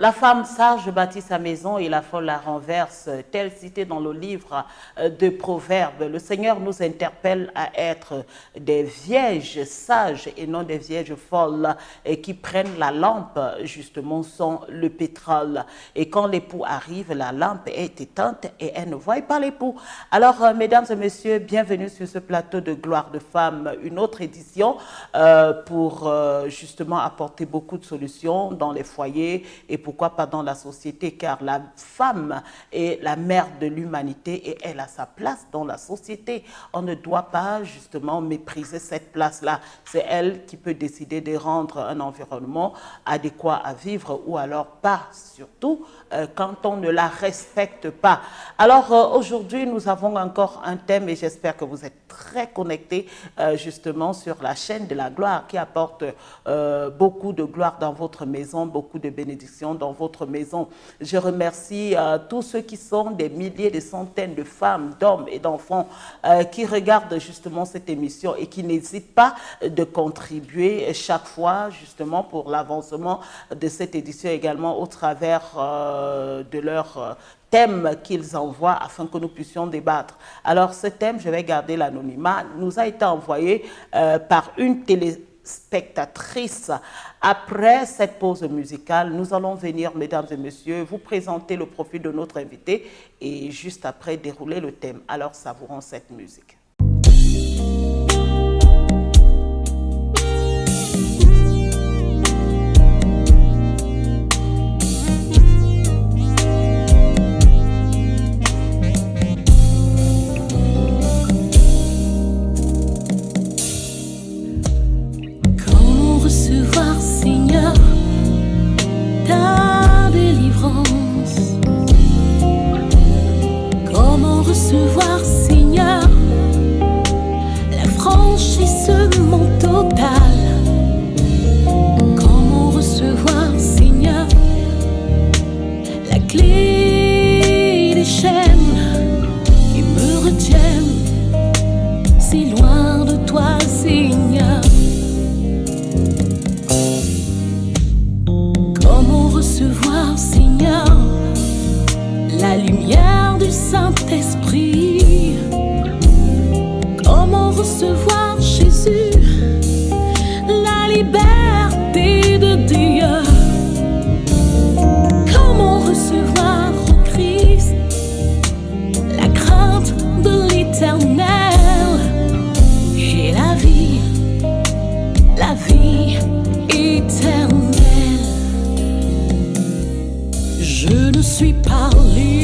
La femme sage bâtit sa maison et la folle la renverse, tel cité dans le livre de Proverbes. Le Seigneur nous interpelle à être des vierges sages et non des vierges folles et qui prennent la lampe justement sans le pétrole. Et quand l'époux arrive, la lampe est éteinte et elle ne voit pas l'époux. Alors, mesdames et messieurs, bienvenue sur ce plateau de Gloire de Femmes, une autre édition pour justement apporter beaucoup de solutions dans les foyers et pourquoi pas dans la société, car la femme est la mère de l'humanité et elle a sa place dans la société. On ne doit pas justement mépriser cette place-là. C'est elle qui peut décider de rendre un environnement adéquat à vivre ou alors pas, surtout quand on ne la respecte pas. Alors aujourd'hui, nous avons encore un thème et j'espère que vous êtes très connectés justement sur la chaîne de la gloire qui apporte beaucoup de gloire dans votre maison, beaucoup de bénédictions dans votre maison. Je remercie tous ceux qui sont des milliers, des centaines de femmes, d'hommes et d'enfants qui regardent justement cette émission et qui n'hésitent pas de contribuer chaque fois justement pour l'avancement de cette édition également au travers de leur thème qu'ils envoient afin que nous puissions débattre. Alors ce thème, je vais garder l'anonymat, nous a été envoyé par une téléspectatrice. Après cette pause musicale, nous allons venir, mesdames et messieurs, vous présenter le profil de notre invité et juste après dérouler le thème. Alors savourons cette musique. Seigneur, ta délivrance. Comment recevoir, Seigneur, l'affranchissement total? Comment recevoir, Seigneur, la clé des chaînes qui me retiennent si loin de toi, Seigneur? Recevoir, Seigneur, la lumière du Saint-Esprit. Comment recevoir, Jésus, la liberté de Dieu? Comment recevoir, oh Christ, la crainte de l'Éternel et la vie éternelle? Je ne suis pas libre,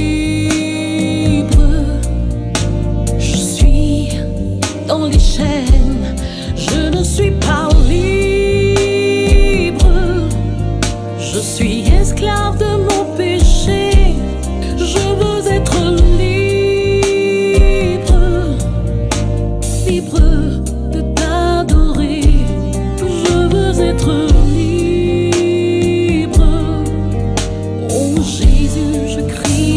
je suis dans les chaînes. Je ne suis pas libre, je suis esclave de mon péché. Je veux être libre, libre de t'adorer. Je veux être libre. Jésus, je crie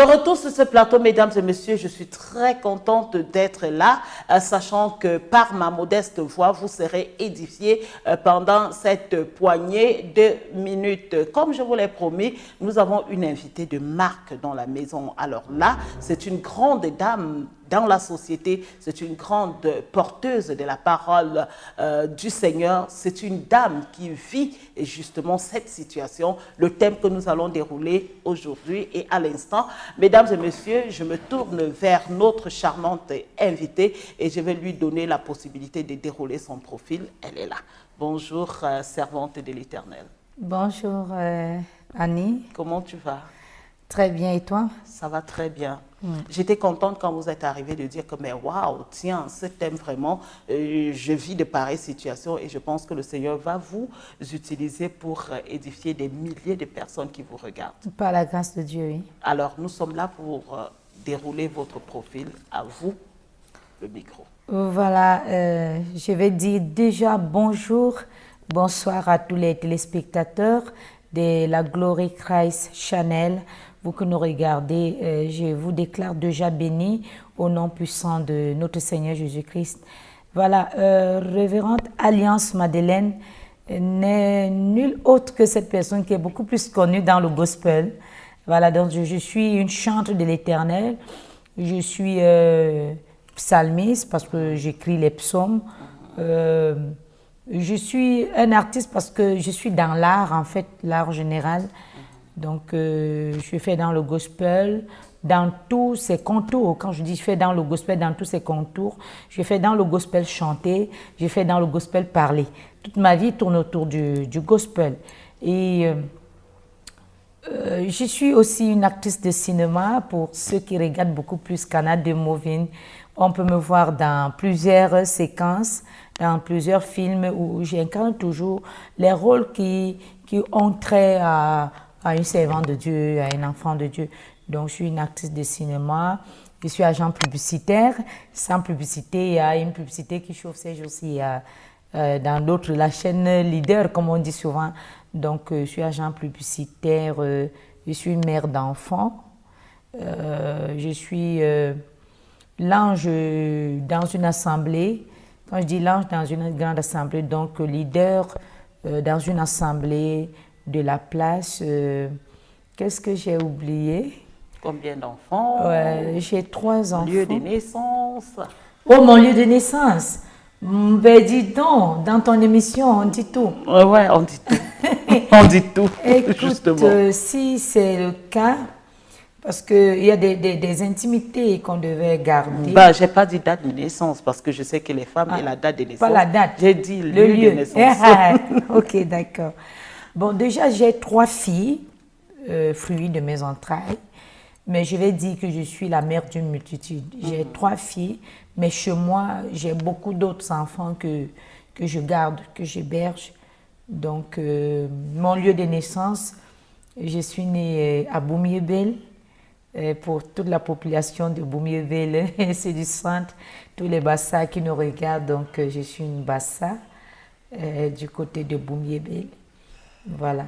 De retour sur ce plateau, mesdames et messieurs, je suis très contente d'être là, sachant que par ma modeste voix, vous serez édifiés pendant cette poignée de minutes. Comme je vous l'ai promis, nous avons une invitée de marque dans la maison. Alors là, c'est une grande dame dans la société, c'est une grande porteuse de la parole du Seigneur. C'est une dame qui vit justement cette situation, le thème que nous allons dérouler aujourd'hui et à l'instant. Mesdames et messieurs, je me tourne vers notre charmante invitée et je vais lui donner la possibilité de dérouler son profil. Elle est là. Bonjour, servante de l'Éternel. Bonjour Annie. Comment tu vas? Très bien, et toi? Ça va très bien. J'étais contente quand vous êtes arrivée de dire que, mais waouh, tiens, ce thème vraiment, je vis de pareilles situations et je pense que le Seigneur va vous utiliser pour édifier des milliers de personnes qui vous regardent. Par la grâce de Dieu, oui. Alors, nous sommes là pour dérouler votre profil. À vous, le micro. Voilà, je vais dire déjà bonjour, bonsoir à tous les téléspectateurs de la Glory Christ Channel. Vous que nous regardez, je vous déclare déjà béni au nom puissant de notre Seigneur Jésus-Christ. Voilà, révérende Alliance Madeleine n'est nulle autre que cette personne qui est beaucoup plus connue dans le gospel. Voilà, donc je suis une chante de l'Éternel. Je suis psalmiste parce que j'écris les psaumes. Je suis un artiste parce que je suis dans l'art, en fait, l'art général. Donc, je fais dans le gospel, dans tous ses contours. Quand je dis je fais dans le gospel, dans tous ses contours, je fais dans le gospel chanté, je fais dans le gospel parlé. Toute ma vie tourne autour du gospel. Et je suis aussi une actrice de cinéma. Pour ceux qui regardent beaucoup plus Canal de Moving, on peut me voir dans plusieurs séquences, dans plusieurs films où j'incarne toujours les rôles qui ont trait à une servante de Dieu, à un enfant de Dieu. Donc, je suis une actrice de cinéma, je suis agent publicitaire. Sans publicité, il y a une publicité qui chauffe ces jours-ci dans d'autres, la chaîne leader, comme on dit souvent. Donc, je suis agent publicitaire, je suis mère d'enfants, je suis l'ange dans une assemblée. Quand je dis l'ange dans une grande assemblée, donc leader dans une assemblée de la place. Qu'est-ce que j'ai oublié? Combien d'enfants? J'ai 3 enfants. Lieu de naissance? Oh, mon lieu de naissance! Ben dis donc, dans ton émission, on dit tout. Ouais, on dit tout. On dit tout, Écoute, justement. Si c'est le cas, parce qu'il y a des intimités qu'on devait garder. Bah, je n'ai pas dit date de naissance parce que je sais que les femmes et la date de naissance. Pas la date. J'ai dit le lieu de naissance. Ok, d'accord. Bon, déjà, j'ai 3 filles, fruits de mes entrailles, mais je vais dire que je suis la mère d'une multitude. J'ai 3 filles, mais chez moi, j'ai beaucoup d'autres enfants que je garde, que j'héberge. Donc, mon lieu de naissance, je suis née à Boumiébel. Pour toute la population de Boumiébel, c'est du centre, tous les Bassa qui nous regardent, donc je suis une Bassa du côté de Boumiébel. Voilà,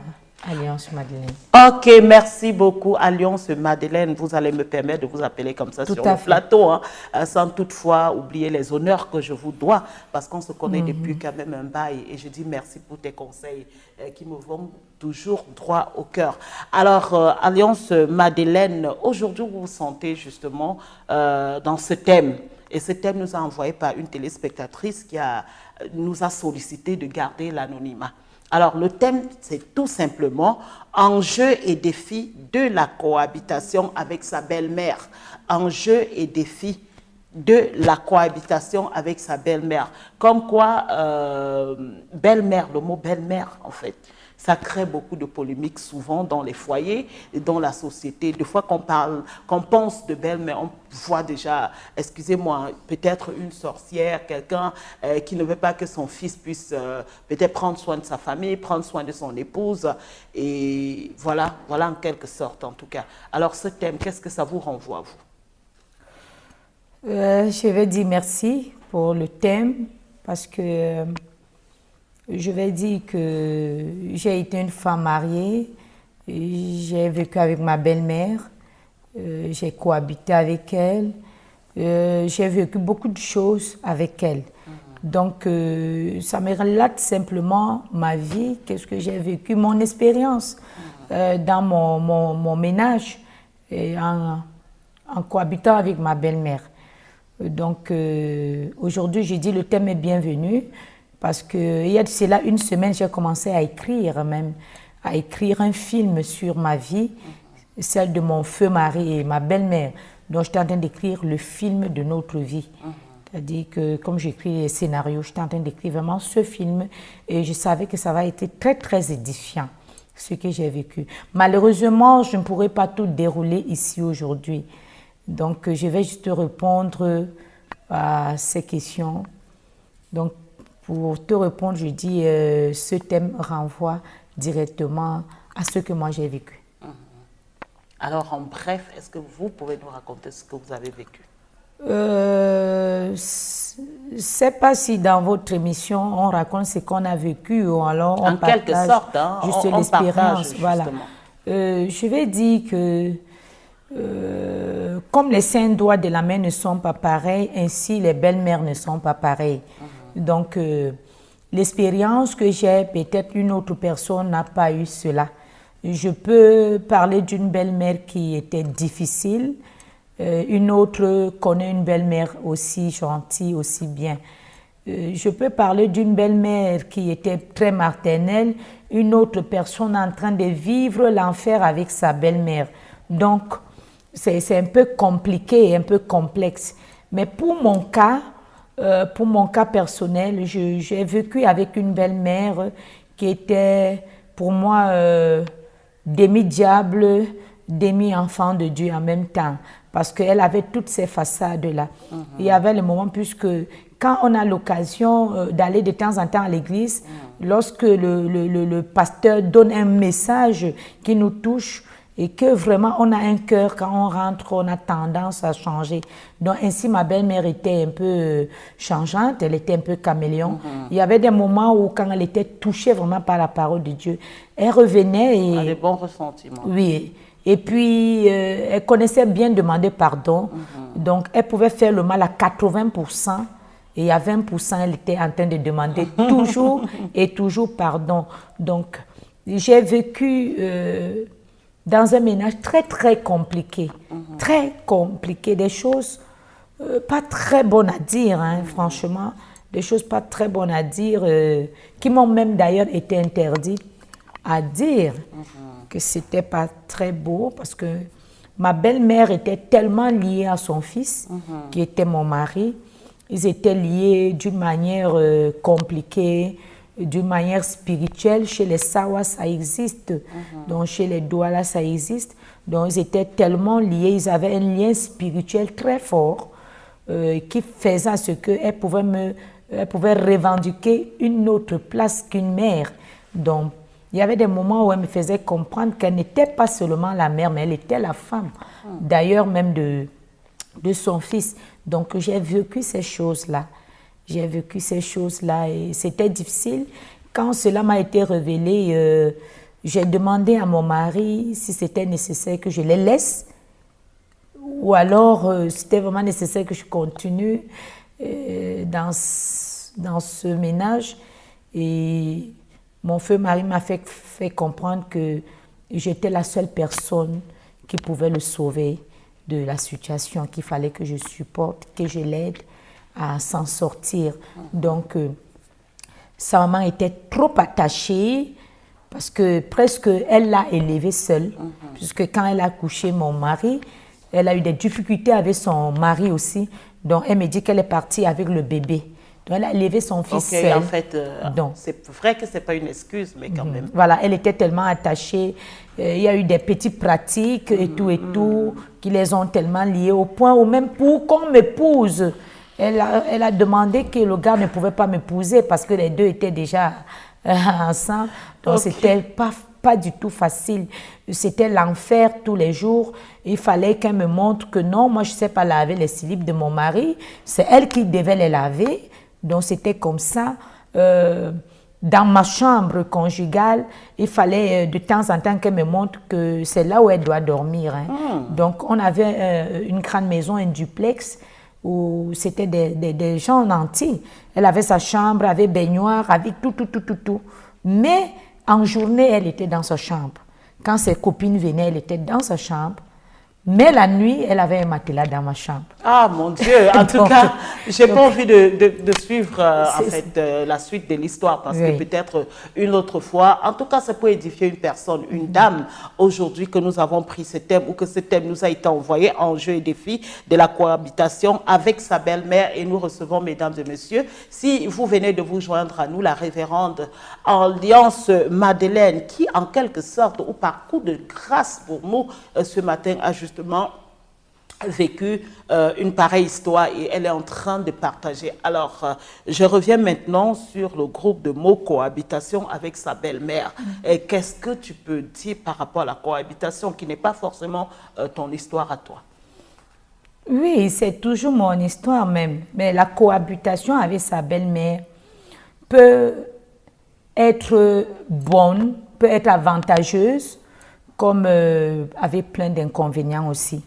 Alliance Madeleine. Ok, merci beaucoup, Alliance Madeleine. Vous allez me permettre de vous appeler comme ça sur le plateau, hein, sans toutefois oublier les honneurs que je vous dois, parce qu'on se connaît depuis quand même un bail. Et je dis merci pour tes conseils qui me vont toujours droit au cœur. Alors, Alliance Madeleine, aujourd'hui, vous vous sentez justement dans ce thème. Et ce thème nous a envoyé par une téléspectatrice qui nous a sollicité de garder l'anonymat. Alors, le thème, c'est tout simplement enjeux et défis de la cohabitation avec sa belle-mère. Enjeux et défis de la cohabitation avec sa belle-mère. Comme quoi, belle-mère, le mot belle-mère, en fait, ça crée beaucoup de polémiques souvent dans les foyers et dans la société. Des fois qu'on pense de belle-mère, on voit déjà, excusez-moi, peut-être une sorcière, quelqu'un qui ne veut pas que son fils puisse peut-être prendre soin de sa famille, prendre soin de son épouse. Et voilà en quelque sorte en tout cas. Alors ce thème, qu'est-ce que ça vous renvoie, vous? Je vais dire merci pour le thème parce que je vais dire que j'ai été une femme mariée, j'ai vécu avec ma belle-mère, J'ai cohabité avec elle. J'ai vécu beaucoup de choses avec elle. Donc, ça me relate simplement ma vie, qu'est-ce que j'ai vécu, mon expérience dans mon ménage et en cohabitant avec ma belle-mère. Donc, aujourd'hui, j'ai dit le thème est bienvenu parce qu'il y a de cela une semaine, j'ai commencé à écrire un film sur ma vie, celle de mon feu mari et ma belle-mère. Donc, j'étais en train d'écrire le film de notre vie. C'est-à-dire que comme j'écris les scénarios, j'étais en train d'écrire vraiment ce film et je savais que ça va être très, très édifiant, ce que j'ai vécu. Malheureusement, je ne pourrais pas tout dérouler ici aujourd'hui. Donc, je vais juste répondre à ces questions. Donc, pour te répondre, je dis ce thème renvoie directement à ce que moi j'ai vécu. Alors, en bref, est-ce que vous pouvez nous raconter ce que vous avez vécu? Je ne sais pas si dans votre émission, on raconte ce qu'on a vécu ou alors on partage quelque sorte, hein, juste l'expérience. Voilà. Je vais dire que comme les 5 doigts de la main ne sont pas pareils, ainsi les belles-mères ne sont pas pareilles. Donc, l'expérience que j'ai, peut-être une autre personne n'a pas eu cela. Je peux parler d'une belle-mère qui était difficile. Une autre connaît une belle-mère aussi gentille, aussi bien. Je peux parler d'une belle-mère qui était très maternelle, une autre personne en train de vivre l'enfer avec sa belle-mère. Donc, c'est un peu compliqué, un peu complexe. Mais pour mon cas personnel, j'ai vécu avec une belle-mère qui était pour moi demi-diable, demi-enfant de Dieu en même temps. Parce qu'elle avait toutes ces façades-là. Il y avait le moment, puisque quand on a l'occasion d'aller de temps en temps à l'église, lorsque le pasteur donne un message qui nous touche et que vraiment on a un cœur, quand on rentre, on a tendance à changer. Donc ainsi, ma belle-mère était un peu changeante, elle était un peu caméléon. Il y avait des moments où quand elle était touchée vraiment par la parole de Dieu, elle revenait et... Elle a des bons ressentiments. Oui. Et puis, elle connaissait bien demander pardon. Donc, elle pouvait faire le mal à 80%. Et à 20%, elle était en train de demander toujours et toujours pardon. Donc, j'ai vécu dans un ménage très, très compliqué. Très compliqué. Des choses pas très bonnes à dire, hein, franchement. Des choses pas très bonnes à dire, qui m'ont même d'ailleurs été interdites à dire. Que c'était pas très beau parce que ma belle-mère était tellement liée à son fils, qui était mon mari. Ils étaient liés d'une manière compliquée, d'une manière spirituelle. Chez les Sawa, ça existe. Donc, chez les Douala, ça existe. Donc, ils étaient tellement liés. Ils avaient un lien spirituel très fort qui faisait à ce qu'elle pouvait revendiquer une autre place qu'une mère. Donc, il y avait des moments où elle me faisait comprendre qu'elle n'était pas seulement la mère, mais elle était la femme, d'ailleurs même de son fils. Donc j'ai vécu ces choses-là. J'ai vécu ces choses-là et c'était difficile. Quand cela m'a été révélé, j'ai demandé à mon mari si c'était nécessaire que je les laisse ou alors c'était vraiment nécessaire que je continue dans ce ménage. Et mon feu mari m'a fait comprendre que j'étais la seule personne qui pouvait le sauver de la situation, qu'il fallait que je supporte, que je l'aide à s'en sortir. Donc, sa maman était trop attachée parce que presque elle l'a élevé seule, puisque quand elle a couché mon mari, elle a eu des difficultés avec son mari aussi. Donc, elle me dit qu'elle est partie avec le bébé. Donc, elle a élevé son fils seul. En fait, c'est vrai que ce n'est pas une excuse, mais quand même. Voilà, elle était tellement attachée. Il y a eu des petites pratiques et tout, qui les ont tellement liées au point où même pour qu'on m'épouse, elle a demandé que le gars ne pouvait pas m'épouser parce que les deux étaient déjà ensemble. Donc, c'était pas du tout facile. C'était l'enfer tous les jours. Il fallait qu'elle me montre que non, moi, je ne sais pas laver les slips de mon mari. C'est elle qui devait les laver. Donc, c'était comme ça. dans ma chambre conjugale, il fallait de temps en temps qu'elle me montre que c'est là où elle doit dormir. Donc, on avait une grande maison, un duplex, où c'était des gens entiers. Elle avait sa chambre, avait baignoire, avec tout. Mais en journée, elle était dans sa chambre. Quand ses copines venaient, elle était dans sa chambre. Mais la nuit, elle avait un matelas dans ma chambre. Ah mon Dieu, en tout cas, j'ai pas envie de suivre en fait la suite de l'histoire parce que peut-être une autre fois, en tout cas ça peut édifier une personne, une dame aujourd'hui que nous avons pris ce thème ou que ce thème nous a été envoyé, enjeux et défis de la cohabitation avec sa belle-mère et nous recevons mesdames et messieurs, si vous venez de vous joindre à nous, la révérende Alliance Madeleine qui en quelque sorte ou par coup de grâce pour nous ce matin a justement vécu une pareille histoire et elle est en train de partager. Alors, je reviens maintenant sur le groupe de mots cohabitation avec sa belle-mère. Qu'est-ce que tu peux dire par rapport à la cohabitation qui n'est pas forcément ton histoire à toi? Oui, c'est toujours mon histoire même. Mais la cohabitation avec sa belle-mère peut être bonne, peut être avantageuse, comme avec plein d'inconvénients aussi.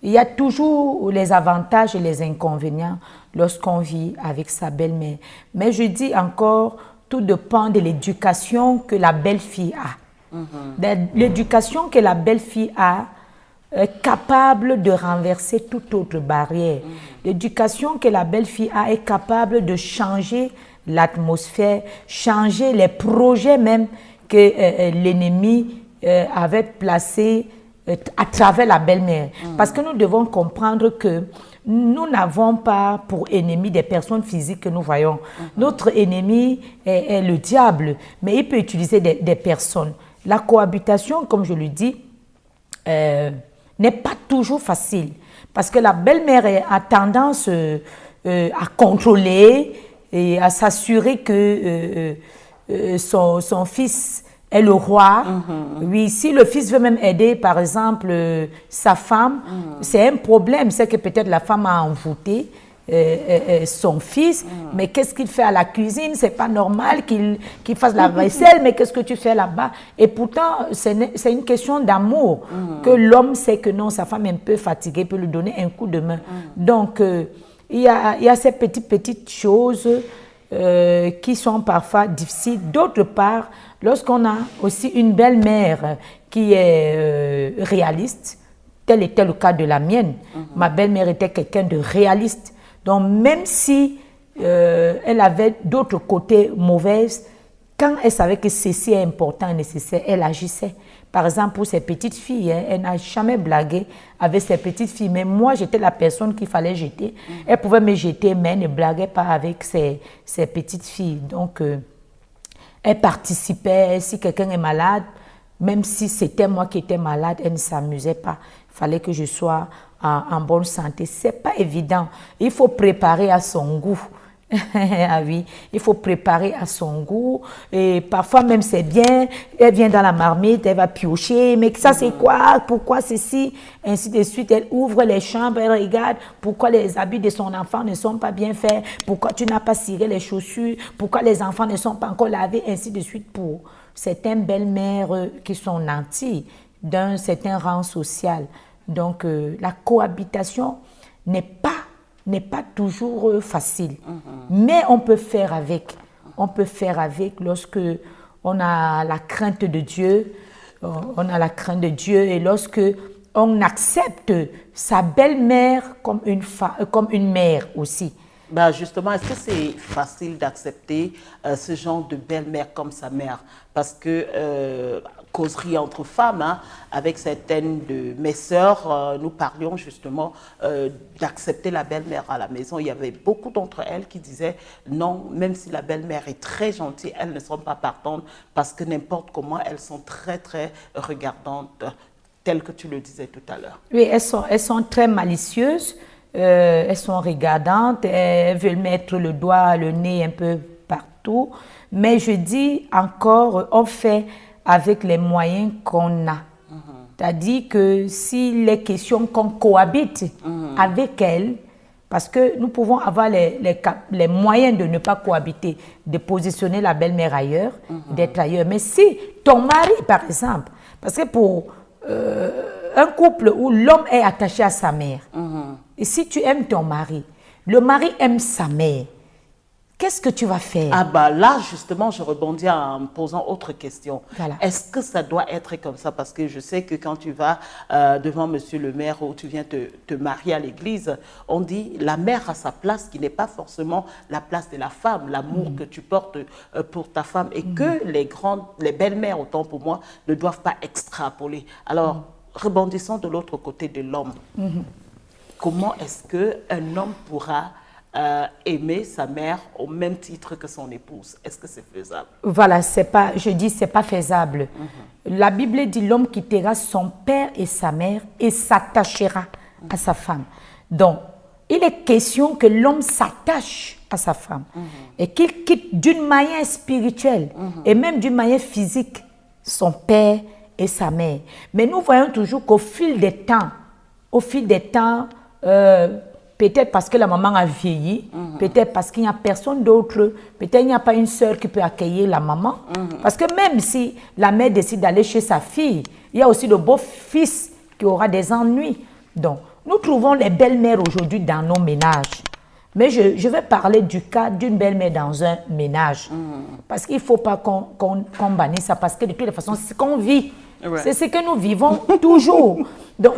Il y a toujours les avantages et les inconvénients lorsqu'on vit avec sa belle-mère. Mais je dis encore, tout dépend de l'éducation que la belle-fille a. L'éducation que la belle-fille a est capable de renverser toute autre barrière. L'éducation que la belle-fille a est capable de changer l'atmosphère, changer les projets même que l'ennemi avait placés à travers la belle-mère. Parce que nous devons comprendre que nous n'avons pas pour ennemi des personnes physiques que nous voyons. Notre ennemi est le diable, mais il peut utiliser des personnes. La cohabitation, comme je le dis, n'est pas toujours facile. Parce que la belle-mère a tendance à contrôler et à s'assurer que son fils est le roi. Oui, si le fils veut même aider, par exemple, sa femme, c'est un problème. C'est que peut-être la femme a envoûté son fils, mais qu'est-ce qu'il fait à la cuisine? C'est pas normal qu'il fasse la vaisselle, mais qu'est-ce que tu fais là-bas? Et pourtant, c'est une question d'amour, que l'homme sait que non, sa femme est un peu fatiguée, peut lui donner un coup de main. Donc, il y a ces petites choses qui sont parfois difficiles. D'autre part, lorsqu'on a aussi une belle-mère qui est réaliste, tel était le cas de la mienne. Ma belle-mère était quelqu'un de réaliste. Donc, même si elle avait d'autres côtés mauvaises, quand elle savait que ceci est important et nécessaire, elle agissait. Par exemple, pour ses petites filles, elle n'a jamais blagué avec ses petites filles. Mais moi, j'étais la personne qu'il fallait jeter. Elle pouvait me jeter, mais elle ne blaguait pas avec ses petites filles. Donc, elle participait. Si quelqu'un est malade, même si c'était moi qui étais malade, elle ne s'amusait pas. Il fallait que je sois en bonne santé. Ce n'est pas évident. Il faut préparer à son goût. Ah oui, il faut préparer à son goût. Et parfois même c'est bien, elle vient dans la marmite, elle va piocher, mais ça c'est quoi? Pourquoi ceci? Ainsi de suite, elle ouvre les chambres, elle regarde pourquoi les habits de son enfant ne sont pas bien faits, pourquoi tu n'as pas ciré les chaussures, pourquoi les enfants ne sont pas encore lavés, ainsi de suite pour certaines belles-mères qui sont nantis d'un certain rang social. Donc la cohabitation n'est pas toujours facile. Mais on peut faire avec. On peut faire avec lorsque on a la crainte de Dieu. On a la crainte de Dieu et lorsque on accepte sa belle-mère comme une mère aussi. Ben justement, est-ce que c'est facile d'accepter ce genre de belle-mère comme sa mère? Parce que, causerie entre femmes, hein, avec certaines de mes sœurs, nous parlions justement d'accepter la belle-mère à la maison. Il y avait beaucoup d'entre elles qui disaient non, même si la belle-mère est très gentille, elles ne sont pas partantes parce que n'importe comment, elles sont très, très regardantes, telles que tu le disais tout à l'heure. Oui, elles sont très malicieuses. Elles sont regardantes, elles veulent mettre le doigt, le nez un peu partout. Mais je dis encore, on fait avec les moyens qu'on a. C'est-à-dire que s'il est question qu'on cohabite avec elles, Parce que nous pouvons avoir les moyens de ne pas cohabiter, de positionner la belle-mère ailleurs, d'être ailleurs. Mais si ton mari, par exemple, parce que pour un couple où l'homme est attaché à sa mère, et si tu aimes ton mari, le mari aime sa mère, qu'est-ce que tu vas faire? Ah bah là, justement, je rebondis en me posant autre question. Voilà. Est-ce que ça doit être comme ça? Parce que je sais que quand tu vas devant monsieur le maire ou tu viens te marier à l'église, on dit la mère a sa place qui n'est pas forcément la place de la femme, l'amour que tu portes pour ta femme et que les belles-mères, autant pour moi, ne doivent pas extrapoler. Alors, rebondissons de l'autre côté de l'homme. Comment est-ce qu'un homme pourra aimer sa mère au même titre que son épouse? Est-ce que c'est faisable? Voilà, je dis c'est pas faisable. La Bible dit l'homme quittera son père et sa mère et s'attachera à sa femme. Donc, il est question que l'homme s'attache à sa femme et qu'il quitte d'une manière spirituelle et même d'une manière physique son père et sa mère. Mais nous voyons toujours qu'au fil des temps, peut-être parce que la maman a vieilli, peut-être parce qu'il n'y a personne d'autre, peut-être il n'y a pas une sœur qui peut accueillir la maman. Parce que même si la mère décide d'aller chez sa fille, il y a aussi le beau-fils qui aura des ennuis. Donc, nous trouvons les belles-mères aujourd'hui dans nos ménages. Mais je vais parler du cas d'une belle-mère dans un ménage. Parce qu'il ne faut pas qu'on bannisse ça, parce que de toutes les façons, c'est ce qu'on vit. Ouais. C'est ce que nous vivons toujours. Donc,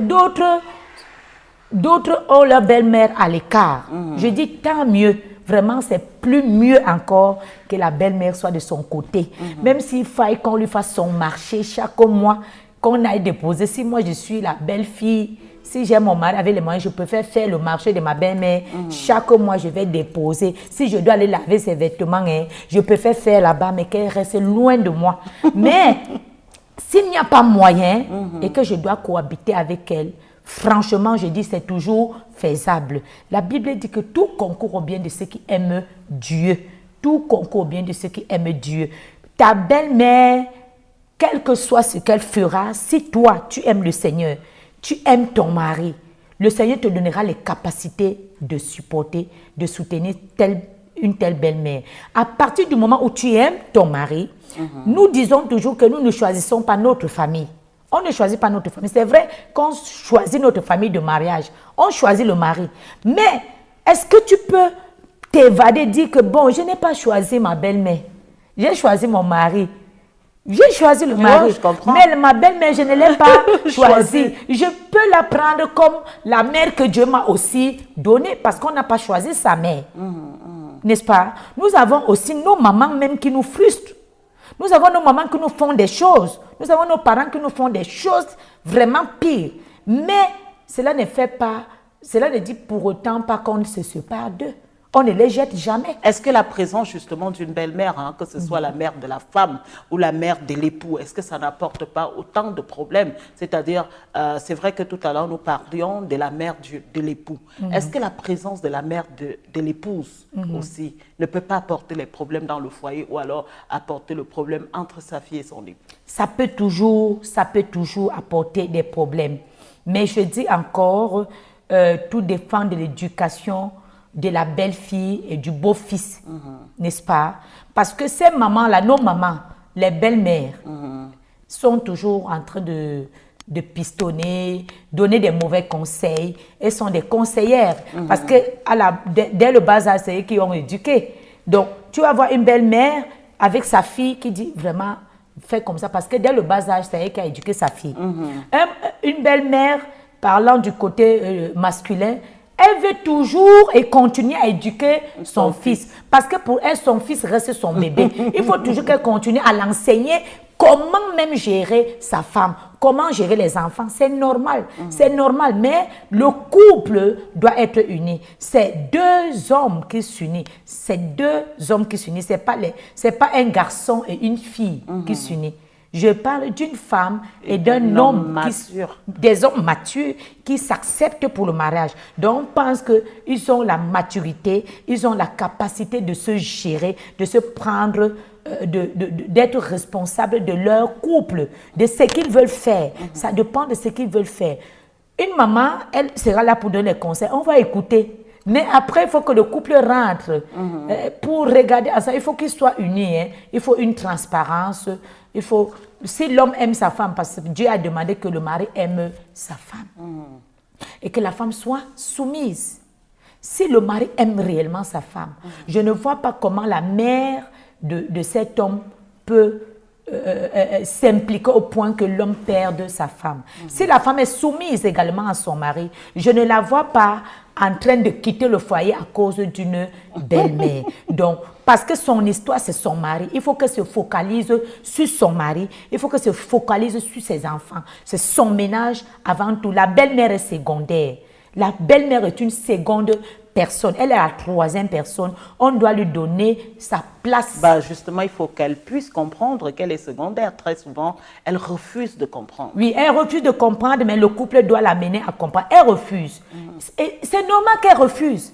d'autres ont leur belle-mère à l'écart. Je dis tant mieux. Vraiment, c'est plus mieux encore que la belle-mère soit de son côté. Même s'il faille qu'on lui fasse son marché chaque mois, qu'on aille déposer. Si moi, je suis la belle-fille, si j'ai mon mari avec les moyens, je préfère faire le marché de ma belle-mère. Chaque mois, je vais déposer. Si je dois aller laver ses vêtements, je préfère faire là-bas, mais qu'elle reste loin de moi. Mais s'il n'y a pas moyen et que je dois cohabiter avec elle, franchement, je dis c'est toujours faisable. La Bible dit que tout concourt au bien de ceux qui aiment Dieu. Tout concourt au bien de ceux qui aiment Dieu. Ta belle-mère, quel que soit ce qu'elle fera, si toi, tu aimes le Seigneur, tu aimes ton mari, le Seigneur te donnera les capacités de supporter, de soutenir une telle belle-mère. À partir du moment où tu aimes ton mari, nous disons toujours que nous ne choisissons pas notre famille. On ne choisit pas notre famille. C'est vrai qu'on choisit notre famille de mariage. On choisit le mari. Mais est-ce que tu peux t'évader et dire que bon, je n'ai pas choisi ma belle-mère. J'ai choisi mon mari. J'ai choisi le mari. Je comprends. Mais ma belle-mère, je ne l'ai pas choisie. Je peux la prendre comme la mère que Dieu m'a aussi donnée parce qu'on n'a pas choisi sa mère. N'est-ce pas? Nous avons aussi nos mamans même qui nous frustrent. Nous avons nos mamans qui nous font des choses. Nous avons nos parents qui nous font des choses vraiment pires. Mais cela ne dit pour autant pas qu'on se sépare d'eux. On ne les jette jamais. Est-ce que la présence justement d'une belle-mère, que ce soit la mère de la femme ou la mère de l'époux, est-ce que ça n'apporte pas autant de problèmes? C'est-à-dire, c'est vrai que tout à l'heure nous parlions de la mère de l'époux. Est-ce que la présence de la mère de l'épouse aussi ne peut pas apporter les problèmes dans le foyer ou alors apporter le problème entre sa fille et son époux? Ça peut toujours apporter des problèmes. Mais je dis encore, tout dépend de l'éducation de la belle-fille et du beau-fils, n'est-ce pas? Parce que ces mamans-là, nos mamans, les belles-mères, sont toujours en train de pistonner, donner des mauvais conseils. Elles sont des conseillères. Parce que dès le bas âge, c'est eux qui ont éduqué. Donc, tu vas voir une belle-mère avec sa fille qui dit vraiment, fais comme ça. Parce que dès le bas âge, c'est elle qui a éduqué sa fille. Une belle-mère, parlant du côté masculin, elle veut toujours et continuer à éduquer son fils. Parce que pour elle, son fils reste son bébé. Il faut toujours qu'elle continue à l'enseigner comment même gérer sa femme, comment gérer les enfants. C'est normal, c'est normal. Mais le couple doit être uni. C'est deux hommes qui s'unissent. C'est deux hommes qui s'unissent. C'est pas un garçon et une fille qui s'unissent. Je parle d'une femme et d'un homme mature. Des hommes matures qui s'acceptent pour le mariage. Donc, on pense qu'ils ont la maturité, ils ont la capacité de se gérer, de se prendre, d'être responsables de leur couple, de ce qu'ils veulent faire. Ça dépend de ce qu'ils veulent faire. Une maman, elle sera là pour donner des conseils. On va écouter. Mais après, il faut que le couple rentre. Pour regarder à ça, il faut qu'ils soient unis. Hein. Il faut une transparence. Il faut, si l'homme aime sa femme, parce que Dieu a demandé que le mari aime sa femme. Et que la femme soit soumise. Si le mari aime réellement sa femme, je ne vois pas comment la mère de cet homme peut s'impliquer au point que l'homme perde sa femme. Si la femme est soumise également à son mari, je ne la vois pas en train de quitter le foyer à cause d'une belle-mère. Donc, parce que son histoire, c'est son mari. Il faut qu'elle se focalise sur son mari. Il faut qu'elle se focalise sur ses enfants. C'est son ménage avant tout. La belle-mère est secondaire. La belle-mère est une seconde personne. Elle est la troisième personne. On doit lui donner sa place. Bah justement, il faut qu'elle puisse comprendre qu'elle est secondaire. Très souvent, elle refuse de comprendre. Oui, elle refuse de comprendre, mais le couple doit l'amener à comprendre. Elle refuse. Et c'est normal qu'elle refuse.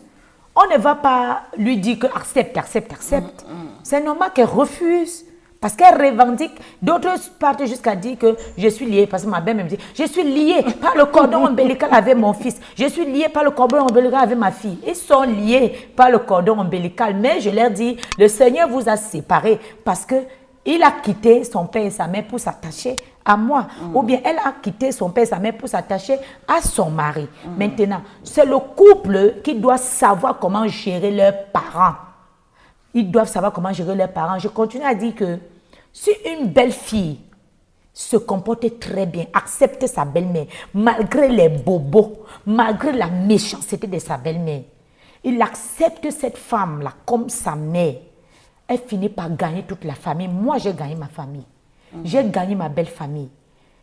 On ne va pas lui dire que accepte, accepte, accepte. C'est normal qu'elle refuse. Parce qu'elle revendique, d'autres partent jusqu'à dire que je suis liée, parce que ma belle me dit, je suis liée par le cordon ombilical avec mon fils, je suis liée par le cordon ombilical avec ma fille. Ils sont liés par le cordon ombilical, mais je leur dis, le Seigneur vous a séparés parce qu'il a quitté son père et sa mère pour s'attacher à moi. Ou bien elle a quitté son père et sa mère pour s'attacher à son mari. Maintenant, c'est le couple qui doit savoir comment gérer leurs parents. Ils doivent savoir comment gérer leurs parents. Je continue à dire que si une belle-fille se comporte très bien, accepte sa belle-mère, malgré les bobos, malgré la méchanceté de sa belle-mère, il accepte cette femme-là comme sa mère, elle finit par gagner toute la famille. Moi, j'ai gagné ma famille. J'ai gagné ma belle famille.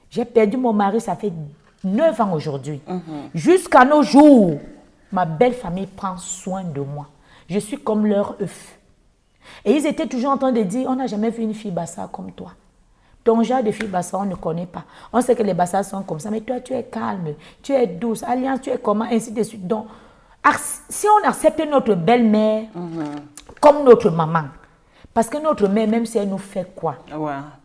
J'ai perdu mon mari, ça fait 9 ans aujourd'hui. Jusqu'à nos jours, ma belle famille prend soin de moi. Je suis comme leur œuf. Et ils étaient toujours en train de dire, on n'a jamais vu une fille bassa comme toi. Ton genre de fille bassa, on ne connaît pas. On sait que les bassas sont comme ça, mais toi, tu es calme, tu es douce. Alliance, tu es comment, ainsi de suite. Donc, si on accepte notre belle-mère comme notre maman, parce que notre mère, même si elle nous fait quoi,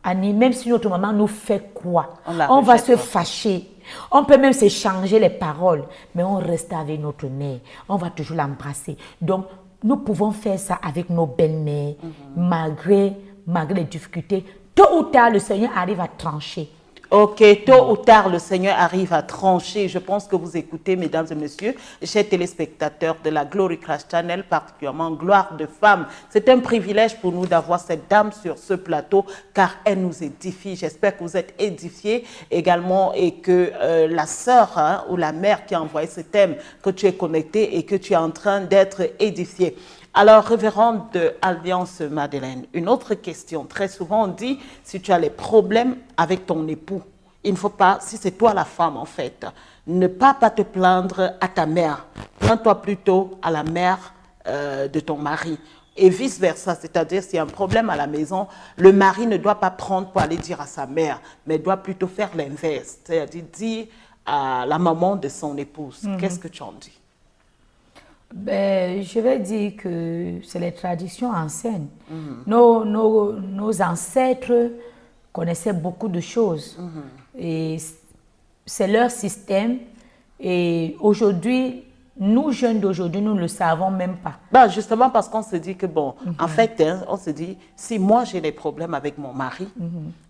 Annie, même si notre maman nous fait quoi, on va se fâcher. On peut même s'échanger les paroles, mais on reste avec notre mère. On va toujours l'embrasser. Donc, nous pouvons faire ça avec nos belles-mères, malgré les difficultés. Tôt ou tard, le Seigneur arrive à trancher. Ok, tôt ou tard, le Seigneur arrive à trancher. Je pense que vous écoutez, mesdames et messieurs, chers téléspectateurs de la Glory Clash Channel, particulièrement Gloire de Femmes. C'est un privilège pour nous d'avoir cette dame sur ce plateau, car elle nous édifie. J'espère que vous êtes édifiés également et que la sœur ou la mère qui a envoyé ce thème, que tu es connecté et que tu es en train d'être édifié. Alors, révérende de Alliance Madeleine, une autre question. Très souvent, on dit, si tu as les problèmes avec ton époux, il ne faut pas, si c'est toi la femme en fait, ne pas te plaindre à ta mère. Plains-toi plutôt à la mère de ton mari. Et vice-versa, c'est-à-dire s'il y a un problème à la maison, le mari ne doit pas prendre pour aller dire à sa mère, mais doit plutôt faire l'inverse. C'est-à-dire dire à la maman de son épouse. Qu'est-ce que tu en dis? Ben, je vais dire que c'est les traditions anciennes. Nos ancêtres connaissaient beaucoup de choses. Et c'est leur système. Et aujourd'hui, nous jeunes d'aujourd'hui, nous ne le savons même pas. Ben justement parce qu'on se dit que, bon, en fait, on se dit, si moi j'ai des problèmes avec mon mari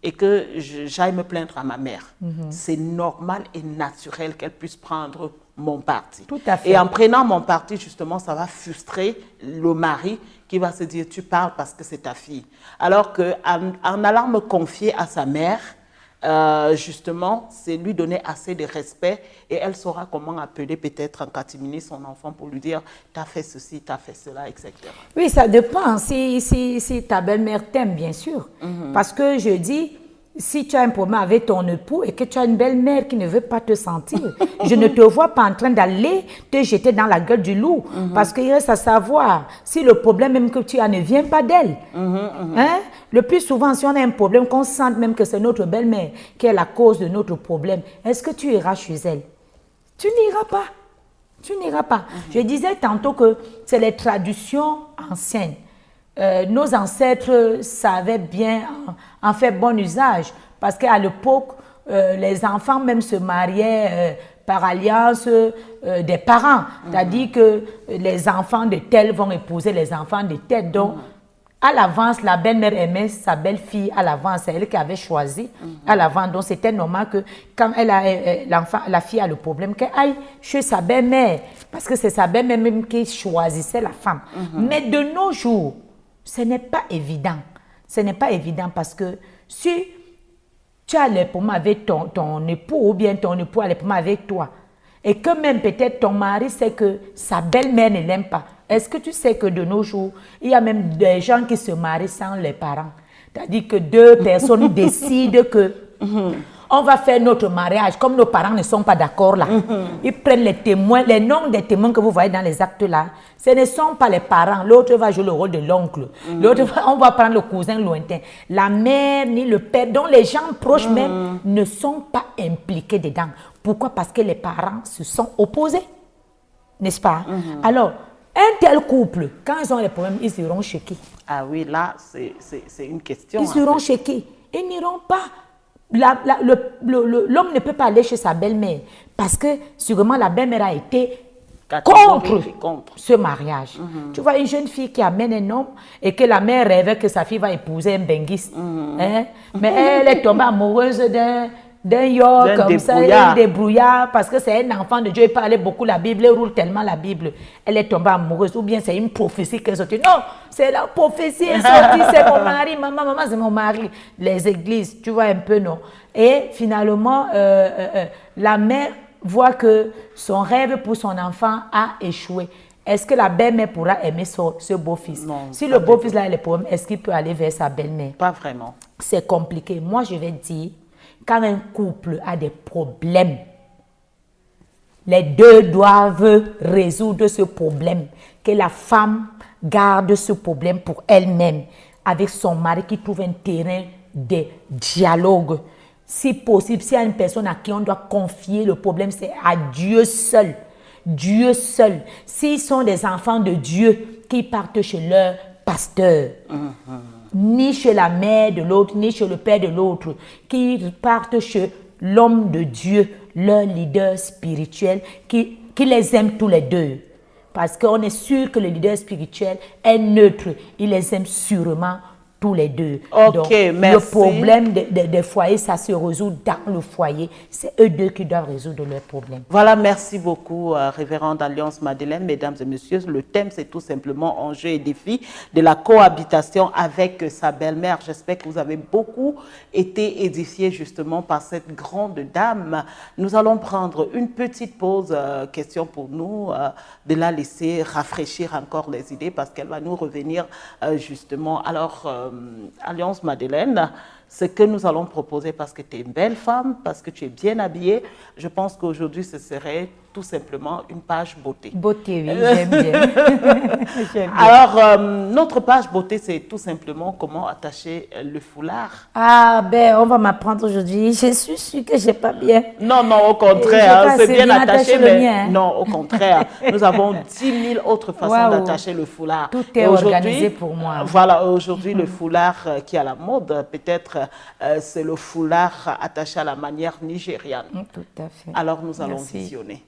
et que j'aille me plaindre à ma mère, c'est normal et naturel qu'elle puisse prendre mon parti. Tout à fait. Et en prenant mon parti, justement, ça va frustrer le mari qui va se dire, tu parles parce que c'est ta fille. Alors qu'en allant me confier à sa mère, justement, c'est lui donner assez de respect et elle saura comment appeler peut-être en catimini son enfant pour lui dire « t'as fait ceci, t'as fait cela, etc. » Oui, ça dépend. Si ta belle-mère t'aime, bien sûr. Parce que je dis, si tu as un problème avec ton époux et que tu as une belle-mère qui ne veut pas te sentir, je ne te vois pas en train d'aller te jeter dans la gueule du loup. Parce qu'il reste à savoir si le problème même que tu as ne vient pas d'elle. Hein? Le plus souvent, si on a un problème, qu'on sente même que c'est notre belle-mère qui est la cause de notre problème, est-ce que tu iras chez elle? Tu n'iras pas. Tu n'iras pas. Je disais tantôt que c'est les traditions anciennes. Nos ancêtres savaient bien en faire bon usage parce qu'à l'époque, les enfants même se mariaient par alliance des parents. C'est-à-dire que les enfants de tel vont épouser les enfants de tel. Donc, à l'avance, la belle-mère aimait sa belle-fille à l'avance. C'est elle qui avait choisi à l'avance. Donc, c'était normal que quand la fille a le problème, qu'elle aille chez sa belle-mère. Parce que c'est sa belle-mère même qui choisissait la femme. Mais de nos jours, ce n'est pas évident. Ce n'est pas évident parce que si tu as les problèmes avec ton époux ou bien ton époux a les problèmes avec toi, et que même peut-être ton mari sait que sa belle-mère ne l'aime pas, est-ce que tu sais que de nos jours, il y a même des gens qui se marient sans les parents? C'est-à-dire que deux personnes décident que on va faire notre mariage, comme nos parents ne sont pas d'accord là. Ils prennent les témoins, les noms des témoins que vous voyez dans les actes là, ce ne sont pas les parents. L'autre va jouer le rôle de l'oncle. L'autre, on va prendre le cousin lointain. La mère ni le père, dont les gens proches même ne sont pas impliqués dedans. Pourquoi? Parce que les parents se sont opposés. N'est-ce pas? Alors, un tel couple, quand ils ont les problèmes, ils iront chez qui? Ah oui, là, c'est une question. Ils iront chez qui? Ils n'iront pas. L'homme ne peut pas aller chez sa belle-mère parce que sûrement la belle-mère a été contre ce mariage. Tu vois une jeune fille qui amène un homme et que la mère rêvait que sa fille va épouser un benguiste. Hein? Mais elle est tombée amoureuse d'un York comme ça, un débrouillard, parce que c'est un enfant de Dieu, il parlait beaucoup la Bible, il roule tellement la Bible. Elle est tombée amoureuse, ou bien c'est une prophétie qui est sortie. Non, c'est la prophétie est sortie, c'est mon mari, maman, c'est mon mari. Les églises, tu vois un peu, non. Et finalement, la mère voit que son rêve pour son enfant a échoué. Est-ce que la belle-mère pourra aimer ce beau-fils? Si le beau-fils a les problèmes, est-ce qu'il peut aller vers sa belle-mère? Pas vraiment. C'est compliqué. Moi, je vais dire, quand un couple a des problèmes, les deux doivent résoudre ce problème. Que la femme garde ce problème pour elle-même, avec son mari qui trouve un terrain de dialogue. Si possible, s'il y a une personne à qui on doit confier le problème, c'est à Dieu seul. Dieu seul. S'ils sont des enfants de Dieu qui partent chez leur pasteur, ni chez la mère de l'autre, ni chez le père de l'autre, qui partent chez l'homme de Dieu, leur leader spirituel, qui les aime tous les deux. Parce qu'on est sûr que le leader spirituel est neutre. Il les aime sûrement tous les deux. Ok, donc, merci. Le problème des foyers, ça se résout dans le foyer. C'est eux deux qui doivent résoudre leurs problèmes. Voilà, merci beaucoup, Révérende Alliance Madeleine. Mesdames et messieurs, le thème, c'est tout simplement enjeux et défis de la cohabitation avec sa belle-mère. J'espère que vous avez beaucoup été édifiés justement par cette grande dame. Nous allons prendre une petite pause, question pour nous, de la laisser rafraîchir encore les idées parce qu'elle va nous revenir justement. Alors, Alliance Madeleine, ce que nous allons proposer, parce que tu es une belle femme, parce que tu es bien habillée, je pense qu'aujourd'hui, ce serait tout simplement une page beauté. Beauté, oui, j'aime bien. J'aime bien. Alors, notre page beauté, c'est tout simplement comment attacher le foulard. Ah, ben, on va m'apprendre aujourd'hui. Je suis sûre que je n'ai pas bien. Non, non, au contraire, c'est bien attaché, mais mien, hein. Non, au contraire. Nous avons 10 000 autres façons d'attacher le foulard. Tout est organisé pour moi. Voilà, aujourd'hui, le foulard qui est à la mode, peut-être c'est le foulard attaché à la manière nigériane. Tout à fait. Alors, nous allons visionner.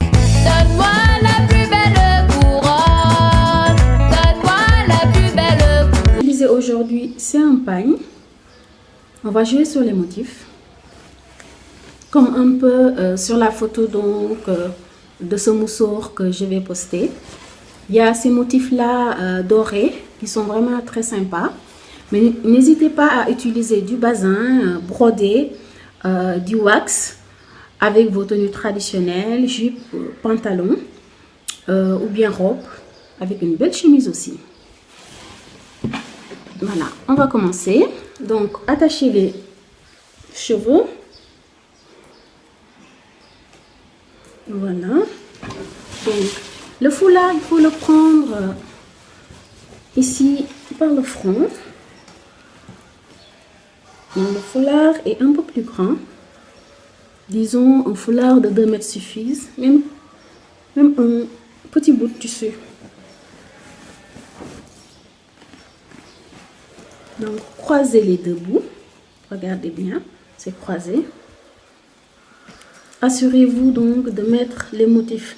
Donne-moi la plus belle couronne, donne-moi la plus belle couronne. Utilisé aujourd'hui, c'est un pagne. On va jouer sur les motifs. Comme un peu sur la photo donc, de ce moussoir que je vais poster. Il y a ces motifs-là dorés qui sont vraiment très sympas. Mais n'hésitez pas à utiliser du bazin brodé, du wax, avec vos tenues traditionnelles, jupe, pantalon ou bien robe, avec une belle chemise aussi. Voilà, on va commencer. Donc, attachez les cheveux. Voilà. Donc, le foulard, il faut le prendre ici par le front. Donc, le foulard est un peu plus grand. Disons, un foulard de 2 mètres suffise. Même un petit bout de tissu. Donc, croisez les deux bouts. Regardez bien, c'est croisé. assurez-vous donc de mettre les motifs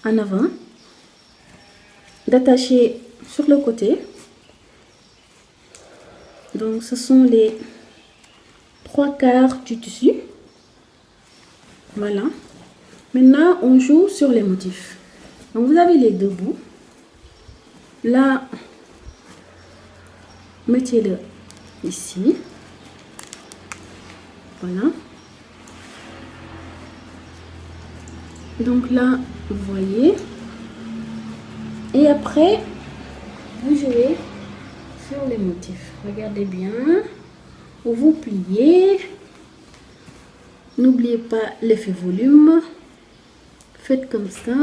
en avant, d'attacher sur le côté. Donc ce sont les 3/4 du tissu. Voilà. Maintenant, on joue sur les motifs. Donc vous avez les deux bouts. Là, mettez-le ici. Voilà. Donc là, vous voyez. Et après, vous jouez sur les motifs. Regardez bien. Vous pliez. N'oubliez pas l'effet volume. Faites comme ça.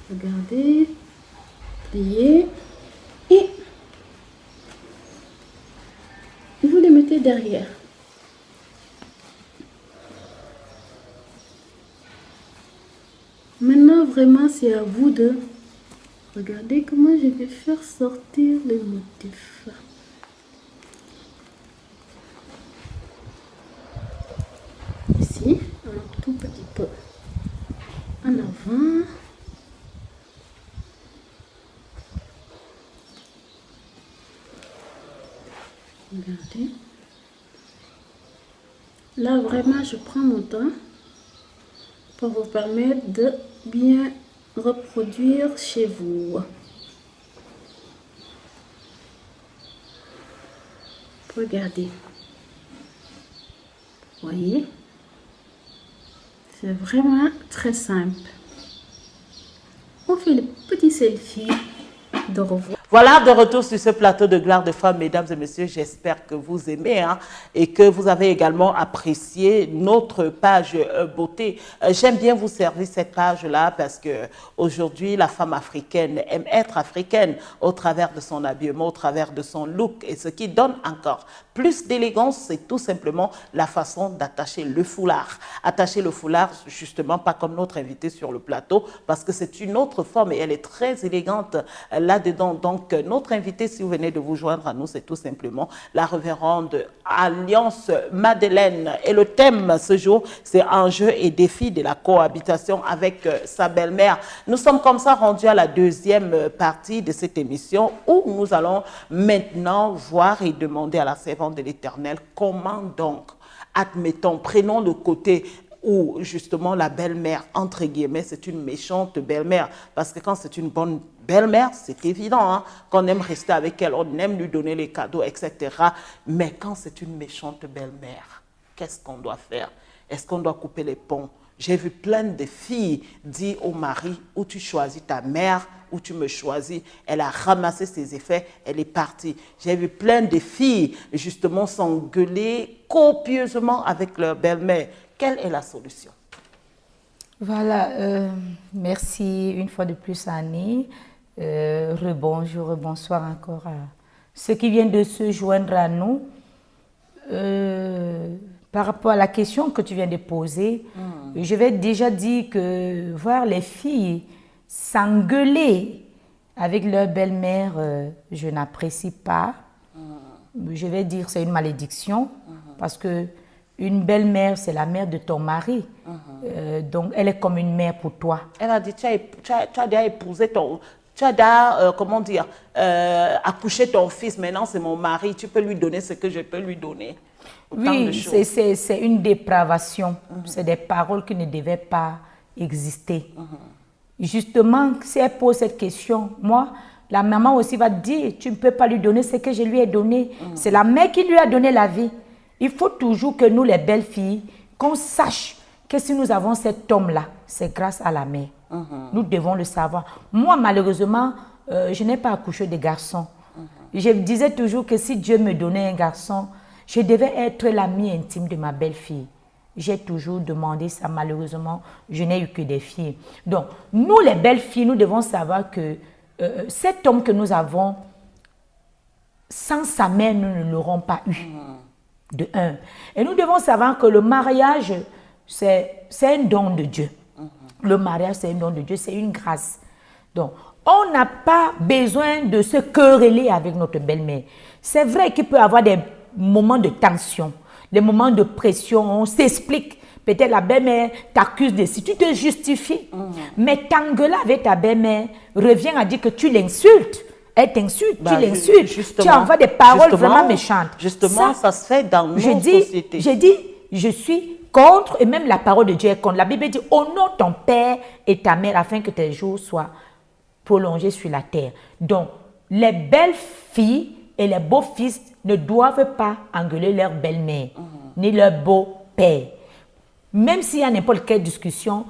Regardez. Pliez. Et vous les mettez derrière. Maintenant, vraiment, c'est à vous de regarder comment je vais faire sortir les motifs. Ici, un tout petit peu en avant. Regardez. Là, vraiment, je prends mon temps pour vous permettre de bien reproduire chez vous. Regardez. Vous voyez? C'est vraiment très simple. On fait le petit selfie de revoir. Voilà, de retour sur ce plateau de Gloire de Femmes, mesdames et messieurs. J'espère que vous aimez et que vous avez également apprécié notre page beauté. J'aime bien vous servir cette page-là parce que aujourd'hui, la femme africaine aime être africaine au travers de son habillement, au travers de son look. Et ce qui donne encore plus d'élégance, c'est tout simplement la façon d'attacher le foulard. Attacher le foulard, justement, pas comme notre invitée sur le plateau, parce que c'est une autre forme et elle est très élégante là-dedans. Donc, notre invitée, si vous venez de vous joindre à nous, c'est tout simplement la révérende Alliance Madeleine. Et le thème ce jour, c'est enjeux et défis de la cohabitation avec sa belle-mère. Nous sommes comme ça rendus à la deuxième partie de cette émission où nous allons maintenant voir et demander à la servante de l'Éternel comment donc, admettons, prenons le côté où justement la belle-mère, entre guillemets, c'est une méchante belle-mère. Parce que quand c'est une bonne belle-mère, c'est évident qu'on aime rester avec elle, on aime lui donner les cadeaux, etc. Mais quand c'est une méchante belle-mère, qu'est-ce qu'on doit faire? Est-ce qu'on doit couper les ponts? J'ai vu plein de filles dire au mari, ou tu choisis ta mère, ou tu me choisis. Elle a ramassé ses effets, elle est partie. J'ai vu plein de filles justement s'engueuler copieusement avec leur belle-mère. Quelle est la solution? Voilà, merci une fois de plus Annie. Rebonjour, bonsoir encore à ceux qui viennent de se joindre à nous. Par rapport à la question que tu viens de poser, je vais déjà dire que voir les filles s'engueuler avec leur belle-mère, je n'apprécie pas. Je vais dire c'est une malédiction parce que une belle-mère, c'est la mère de ton mari. Donc, elle est comme une mère pour toi. Elle a dit, tu as déjà épousé ton... Tu as déjà, comment dire, accouché ton fils. Maintenant, c'est mon mari. Tu peux lui donner ce que je peux lui donner. Oui, c'est une dépravation. C'est des paroles qui ne devaient pas exister. Justement, si elle pose cette question, moi, la maman aussi va te dire, tu ne peux pas lui donner ce que je lui ai donné. C'est la mère qui lui a donné la vie. Il faut toujours que nous, les belles filles, qu'on sache que si nous avons cet homme-là, c'est grâce à la mère. Nous devons le savoir. Moi, malheureusement, je n'ai pas accouché de garçon. Je disais toujours que si Dieu me donnait un garçon, je devais être l'amie intime de ma belle-fille. J'ai toujours demandé ça. Malheureusement, je n'ai eu que des filles. Donc, nous, les belles filles, nous devons savoir que cet homme que nous avons, sans sa mère, nous ne l'aurons pas eu. De un. Et nous devons savoir que le mariage, c'est un don de Dieu. Le mariage, c'est un don de Dieu, c'est une grâce. Donc, on n'a pas besoin de se quereller avec notre belle-mère. C'est vrai qu'il peut y avoir des moments de tension, des moments de pression, on s'explique. peut-être la belle-mère t'accuse de si tu te justifies. Mais t'engueuler avec ta belle-mère revient à dire que tu l'insultes. Elle t'insulte, tu l'insultes, tu envoies des paroles vraiment méchantes. Justement, ça se fait dans nos sociétés. J'ai dit, je suis contre, et même la parole de Dieu est contre. La Bible dit, honore ton père et ta mère afin que tes jours soient prolongés sur la terre. Donc, les belles filles et les beaux fils ne doivent pas engueuler leur belle-mère, ni leur beau-père. Même s'il y a n'importe quelle discussion,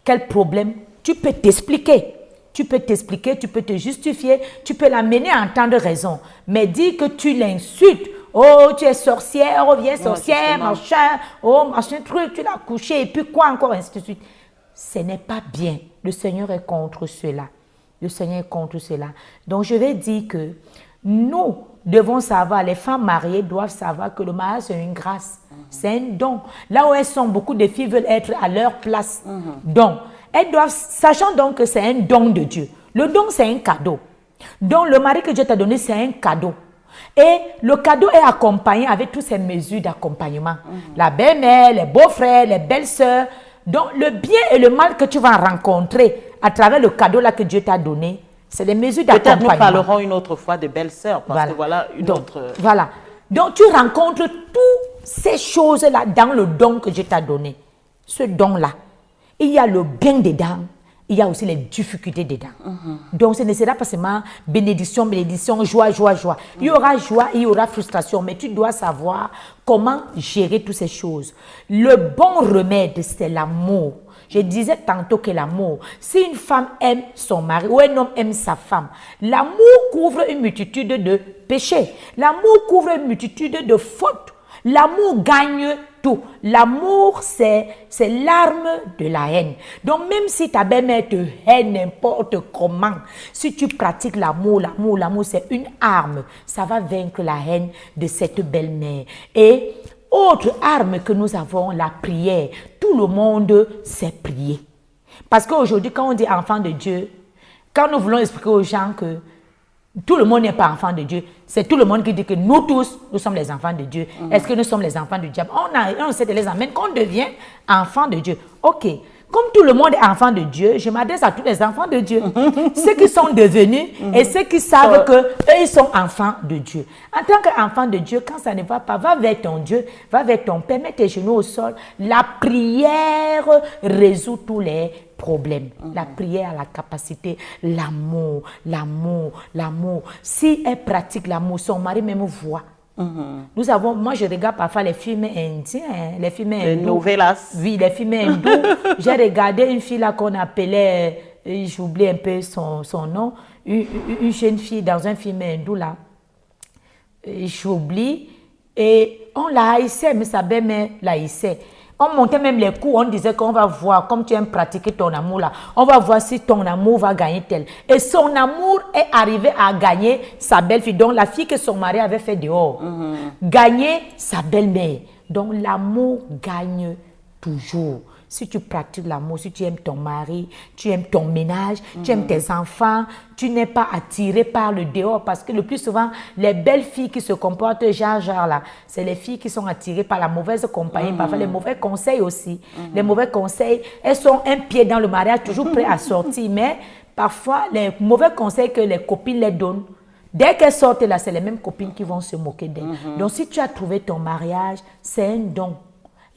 quel problème, tu peux t'expliquer. Tu peux t'expliquer, tu peux te justifier, tu peux l'amener à entendre raison. Mais dire que tu l'insultes, oh, tu es sorcière, oh, viens sorcière, machin, oh, machin truc, tu l'as couché, et puis quoi encore, ainsi de suite. Ce n'est pas bien. Le Seigneur est contre cela. Le Seigneur est contre cela. Donc, je vais dire que nous devons savoir, les femmes mariées doivent savoir que le mariage, c'est une grâce. C'est un don. Là où elles sont, beaucoup de filles veulent être à leur place. Donc, elles doivent, sachant donc que c'est un don de Dieu. Le don, c'est un cadeau. Donc, le mari que Dieu t'a donné, c'est un cadeau. Et le cadeau est accompagné avec toutes ces mesures d'accompagnement. La belle-mère, les beaux-frères, les belles-sœurs. Donc, le bien et le mal que tu vas rencontrer à travers le cadeau là que Dieu t'a donné, c'est les mesures d'accompagnement. Peut-être nous parlerons une autre fois des belles-sœurs, parce que voilà une autre... Voilà. Donc, tu rencontres toutes ces choses-là dans le don que Dieu t'a donné. Ce don-là. Il y a le bien dedans, il y a aussi les difficultés dedans. Donc, ce ne sera pas seulement bénédiction, bénédiction, joie, joie, joie. Il y aura joie, il y aura frustration, mais tu dois savoir comment gérer toutes ces choses. Le bon remède, c'est l'amour. Je disais tantôt que l'amour, si une femme aime son mari ou un homme aime sa femme, l'amour couvre une multitude de péchés. L'amour couvre une multitude de fautes. L'amour gagne tout. L'amour, c'est l'arme de la haine. Donc, même si ta belle-mère te haine n'importe comment, si tu pratiques l'amour, c'est une arme. Ça va vaincre la haine de cette belle-mère. Et autre arme que nous avons, la prière. Tout le monde sait prier. Parce qu'aujourd'hui, quand on dit enfant de Dieu, quand nous voulons expliquer aux gens que tout le monde n'est pas enfant de Dieu, c'est tout le monde qui dit que nous tous, nous sommes les enfants de Dieu. Est-ce que nous sommes les enfants du diable? On essaie de les amener qu'on devient enfant de Dieu. Ok. Comme tout le monde est enfant de Dieu, je m'adresse à tous les enfants de Dieu. Ceux qui sont devenus et ceux qui savent qu'eux, ils sont enfants de Dieu. En tant qu'enfant de Dieu, quand ça ne va pas, va vers ton Dieu, va vers ton Père, mets tes genoux au sol. La prière résout tous les problèmes. La prière a la capacité, l'amour. Si elle pratique l'amour, son mari même voit. Nous avons, moi je regarde parfois les films indiens, les films hindous. Les novellas. Oui, les films hindous. J'ai regardé une fille là qu'on appelait, j'oublie un peu son nom, une jeune fille dans un film hindou là. J'oublie. Et on la haïssait, mais sa belle-mère la haïssait. On montait même les coups, on disait qu'on va voir, comme tu aimes pratiquer ton amour là, on va voir si ton amour va gagner tel. Et son amour est arrivé à gagner sa belle-fille, donc la fille que son mari avait fait dehors. Gagner sa belle-mère. Donc l'amour gagne toujours. Si tu pratiques l'amour, si tu aimes ton mari, tu aimes ton ménage, tu aimes tes enfants, tu n'es pas attiré par le dehors. Parce que le plus souvent, les belles filles qui se comportent genre là, c'est les filles qui sont attirées par la mauvaise compagnie, parfois les mauvais conseils aussi. Les mauvais conseils, elles sont un pied dans le mariage, toujours prêtes à sortir. Mais parfois, les mauvais conseils que les copines les donnent, dès qu'elles sortent là, c'est les mêmes copines qui vont se moquer d'elles. Donc si tu as trouvé ton mariage, c'est un don.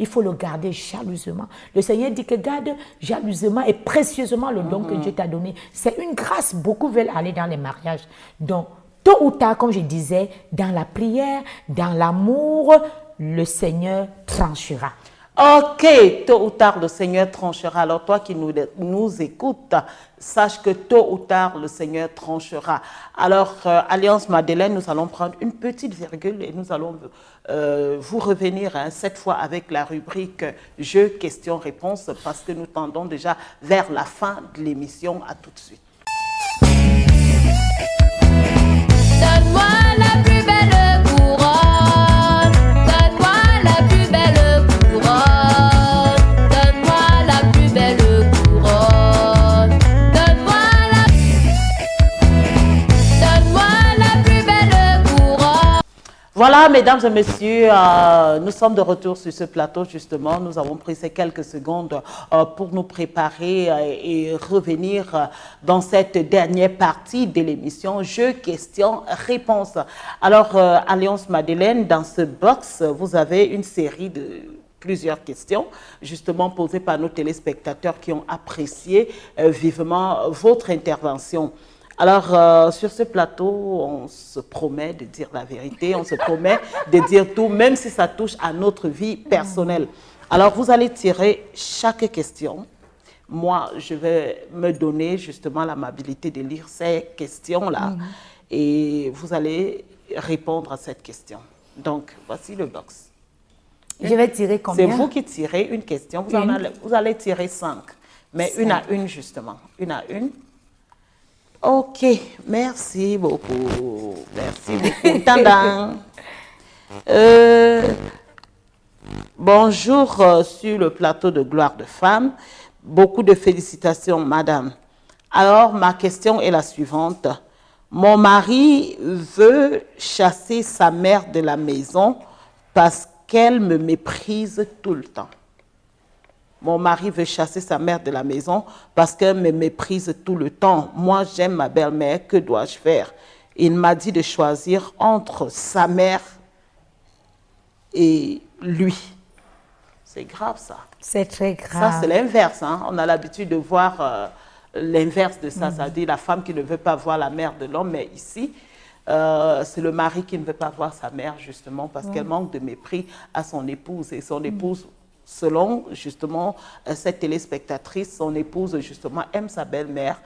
Il faut le garder jalousement. Le Seigneur dit que garde jalousement et précieusement le don que Dieu t'a donné. C'est une grâce. Beaucoup veulent aller dans les mariages. Donc, tôt ou tard, comme je disais, dans la prière, dans l'amour, le Seigneur tranchera. Ok, tôt ou tard, le Seigneur tranchera. Alors toi qui nous écoutes, sache que tôt ou tard, le Seigneur tranchera. Alors, Alliance Madeleine, nous allons prendre une petite virgule et nous allons vous revenir cette fois avec la rubrique Jeux, questions, réponses, parce que nous tendons déjà vers la fin de l'émission. À tout de suite. Donne-moi la plus belle couronne, donne-moi la plus belle couronne, donne-moi la plus belle couronne, donne-moi la plus belle couronne. Voilà, mesdames et messieurs, nous sommes de retour sur ce plateau, justement. Nous avons pris ces quelques secondes pour nous préparer et revenir dans cette dernière partie de l'émission Jeux, questions, réponses. Alors, Alliance Madeleine, dans ce box, vous avez une série de plusieurs questions, justement posées par nos téléspectateurs qui ont apprécié vivement votre intervention. Alors, sur ce plateau, on se promet de dire la vérité, on se promet de dire tout, même si ça touche à notre vie personnelle. Alors, vous allez tirer chaque question. Moi, je vais me donner justement l'amabilité de lire ces questions-là et vous allez répondre à cette question. Donc, voici le box. Je vais tirer combien? C'est vous qui tirez une question. Vous allez tirer 5, mais 5. Une à une, justement. Une à une. Ok, merci beaucoup. Merci beaucoup. Tadam. Bonjour sur le plateau de Gloire de Femmes. Beaucoup de félicitations, madame. Alors, ma question est la suivante. Mon mari veut chasser sa mère de la maison parce qu'elle me méprise tout le temps. Mon mari veut chasser sa mère de la maison parce qu'elle me méprise tout le temps. Moi, j'aime ma belle-mère. Que dois-je faire? Il m'a dit de choisir entre sa mère et lui. C'est grave, ça. C'est très grave. Ça, c'est l'inverse. Hein? On a l'habitude de voir l'inverse de ça. C'est-à-dire la femme qui ne veut pas voir la mère de l'homme. Mais ici, c'est le mari qui ne veut pas voir sa mère, justement, parce qu'elle manque de mépris à son épouse. Et son épouse... Selon, justement, cette téléspectatrice, son épouse, justement, aime sa belle-mère,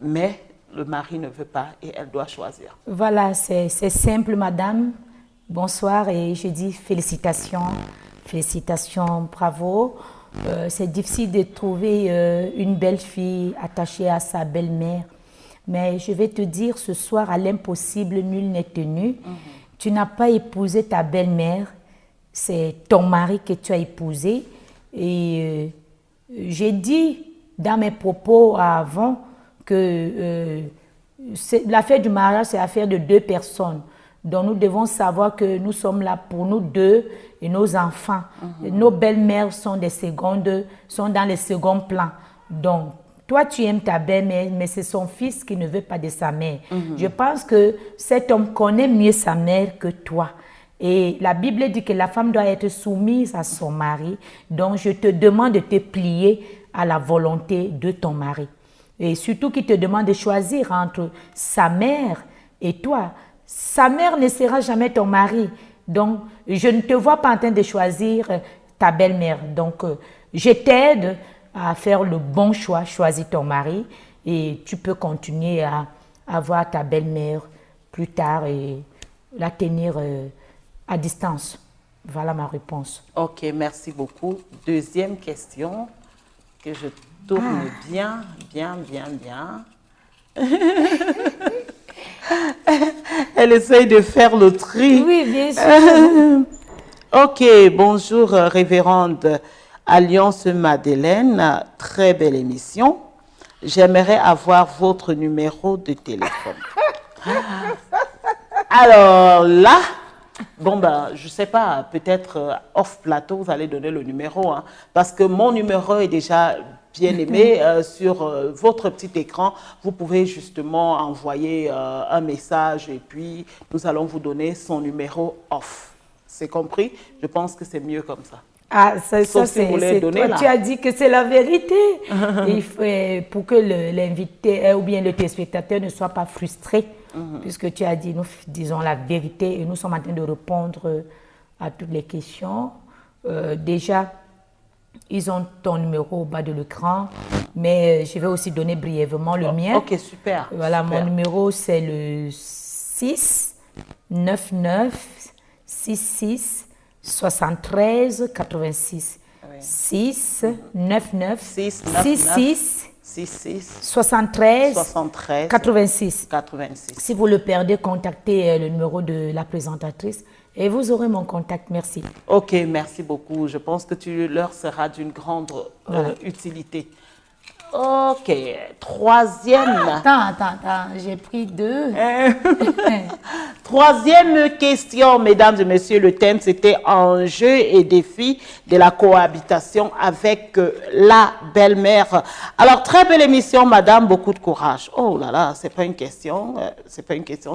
mais le mari ne veut pas et elle doit choisir. Voilà, c'est simple, madame. Bonsoir et je dis félicitations. Félicitations, bravo. C'est difficile de trouver une belle fille attachée à sa belle-mère. Mais je vais te dire, ce soir, à l'impossible, nul n'est tenu. Tu n'as pas épousé ta belle-mère. C'est ton mari que tu as épousé. Et j'ai dit dans mes propos avant que l'affaire du mariage, c'est l'affaire de deux personnes. Donc nous devons savoir que nous sommes là pour nous deux et nos enfants. Nos belles-mères sont dans les seconds plans. Donc, toi, tu aimes ta belle-mère, mais c'est son fils qui ne veut pas de sa mère. Je pense que cet homme connaît mieux sa mère que toi. Et la Bible dit que la femme doit être soumise à son mari. Donc, je te demande de te plier à la volonté de ton mari. Et surtout qu'il te demande de choisir entre sa mère et toi. Sa mère ne sera jamais ton mari. Donc, je ne te vois pas en train de choisir ta belle-mère. Donc, je t'aide à faire le bon choix. Choisis ton mari et tu peux continuer à voir ta belle-mère plus tard et la tenir à distance. Voilà ma réponse. Ok, merci beaucoup. Deuxième question que je tourne bien. Elle essaye de faire le tri. Oui, bien sûr. Ok, bonjour révérende Alliance Madeleine. Très belle émission. J'aimerais avoir votre numéro de téléphone. Alors là, bon, ben, je ne sais pas, peut-être off-plateau, vous allez donner le numéro, hein, parce que mon numéro est déjà bien aimé. Sur votre petit écran, vous pouvez justement envoyer un message et puis nous allons vous donner son numéro off. C'est compris? Je pense que c'est mieux comme ça. Ah, ça si c'est toi. Tu as dit que c'est la vérité. Il faut, pour que l'invité ou bien le téléspectateur ne soit pas frustré, puisque tu as dit, nous disons la vérité et nous sommes en train de répondre à toutes les questions. Déjà, ils ont ton numéro au bas de l'écran, mais je vais aussi donner brièvement le mien. Ok, super. Voilà, super. Mon numéro c'est le 6 99 66 73 86. Oui. 6 99 66 73 86. Si vous le perdez, contactez le numéro de la présentatrice et vous aurez mon contact. Merci. Ok, merci beaucoup. Je pense que tu leur seras d'une grande utilité. Ok, troisième. Attends, j'ai pris 2. Troisième question, mesdames et messieurs, le thème c'était enjeux et défis de la cohabitation avec la belle-mère. Alors, très belle émission, madame, beaucoup de courage. Oh là là, c'est pas une question,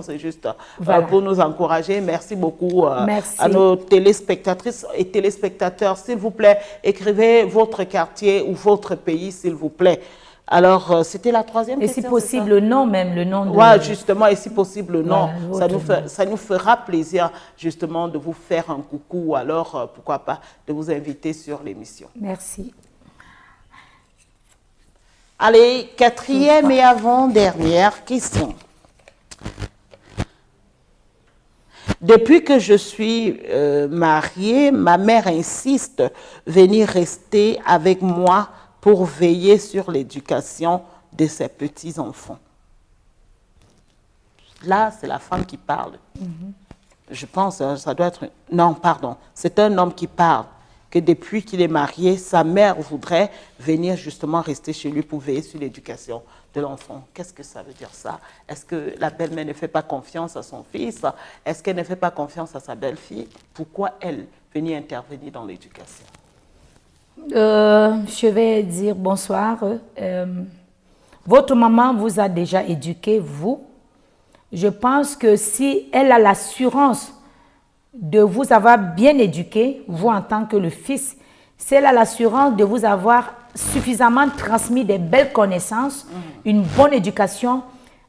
c'est juste Voilà. pour nous encourager. Merci beaucoup Merci. à nos téléspectatrices et téléspectateurs. S'il vous plaît, écrivez votre quartier ou votre pays, s'il vous plaît. Alors, c'était la troisième Et question. si possible, le nom même, le nom de... Oui, justement, et si possible, non. Voilà, Ça nous fera plaisir, justement, de vous faire un coucou ou alors, pourquoi pas, de vous inviter sur l'émission. Merci. Allez, quatrième et avant-dernière question. Depuis que je suis mariée, ma mère insiste de venir rester avec moi pour veiller sur l'éducation de ses petits-enfants. Là, c'est la femme qui parle. Je pense, ça doit être... Non, pardon, c'est un homme qui parle, que depuis qu'il est marié, sa mère voudrait venir justement rester chez lui pour veiller sur l'éducation de l'enfant. Qu'est-ce que ça veut dire ça? Est-ce que la belle-mère ne fait pas confiance à son fils? Est-ce qu'elle ne fait pas confiance à sa belle-fille? Pourquoi elle venir intervenir dans l'éducation? Je vais dire bonsoir. Votre maman vous a déjà éduqué, vous. Je pense que si elle a l'assurance de vous avoir bien éduqué, vous en tant que le fils, si elle a l'assurance de vous avoir suffisamment transmis des belles connaissances, une bonne éducation,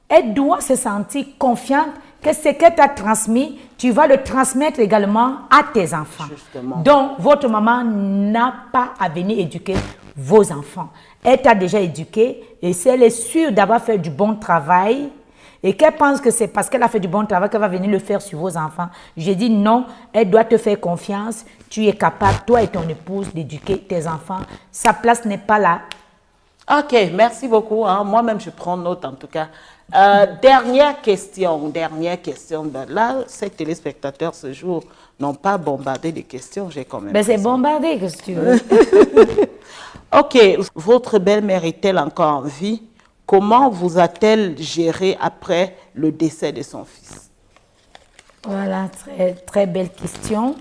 elle doit se sentir confiante que ce qu'elle t'a transmis, tu vas le transmettre également à tes enfants. Justement. Donc, votre maman n'a pas à venir éduquer vos enfants. Elle t'a déjà éduqué et si elle est sûre d'avoir fait du bon travail et qu'elle pense que c'est parce qu'elle a fait du bon travail qu'elle va venir le faire sur vos enfants, j'ai dit non, elle doit te faire confiance. Tu es capable, toi et ton épouse, d'éduquer tes enfants. Sa place n'est pas là. Ok, merci beaucoup. Hein. Moi-même, je prends note en tout cas. Dernière question. Ben, là, ces téléspectateurs ce jour n'ont pas bombardé les questions. J'ai quand même. Ben c'est bombardé, qu'est-ce que tu veux. Ok, votre belle-mère est-elle encore en vie? Comment vous a-t-elle géré après le décès de son fils? Voilà, très, très belle question.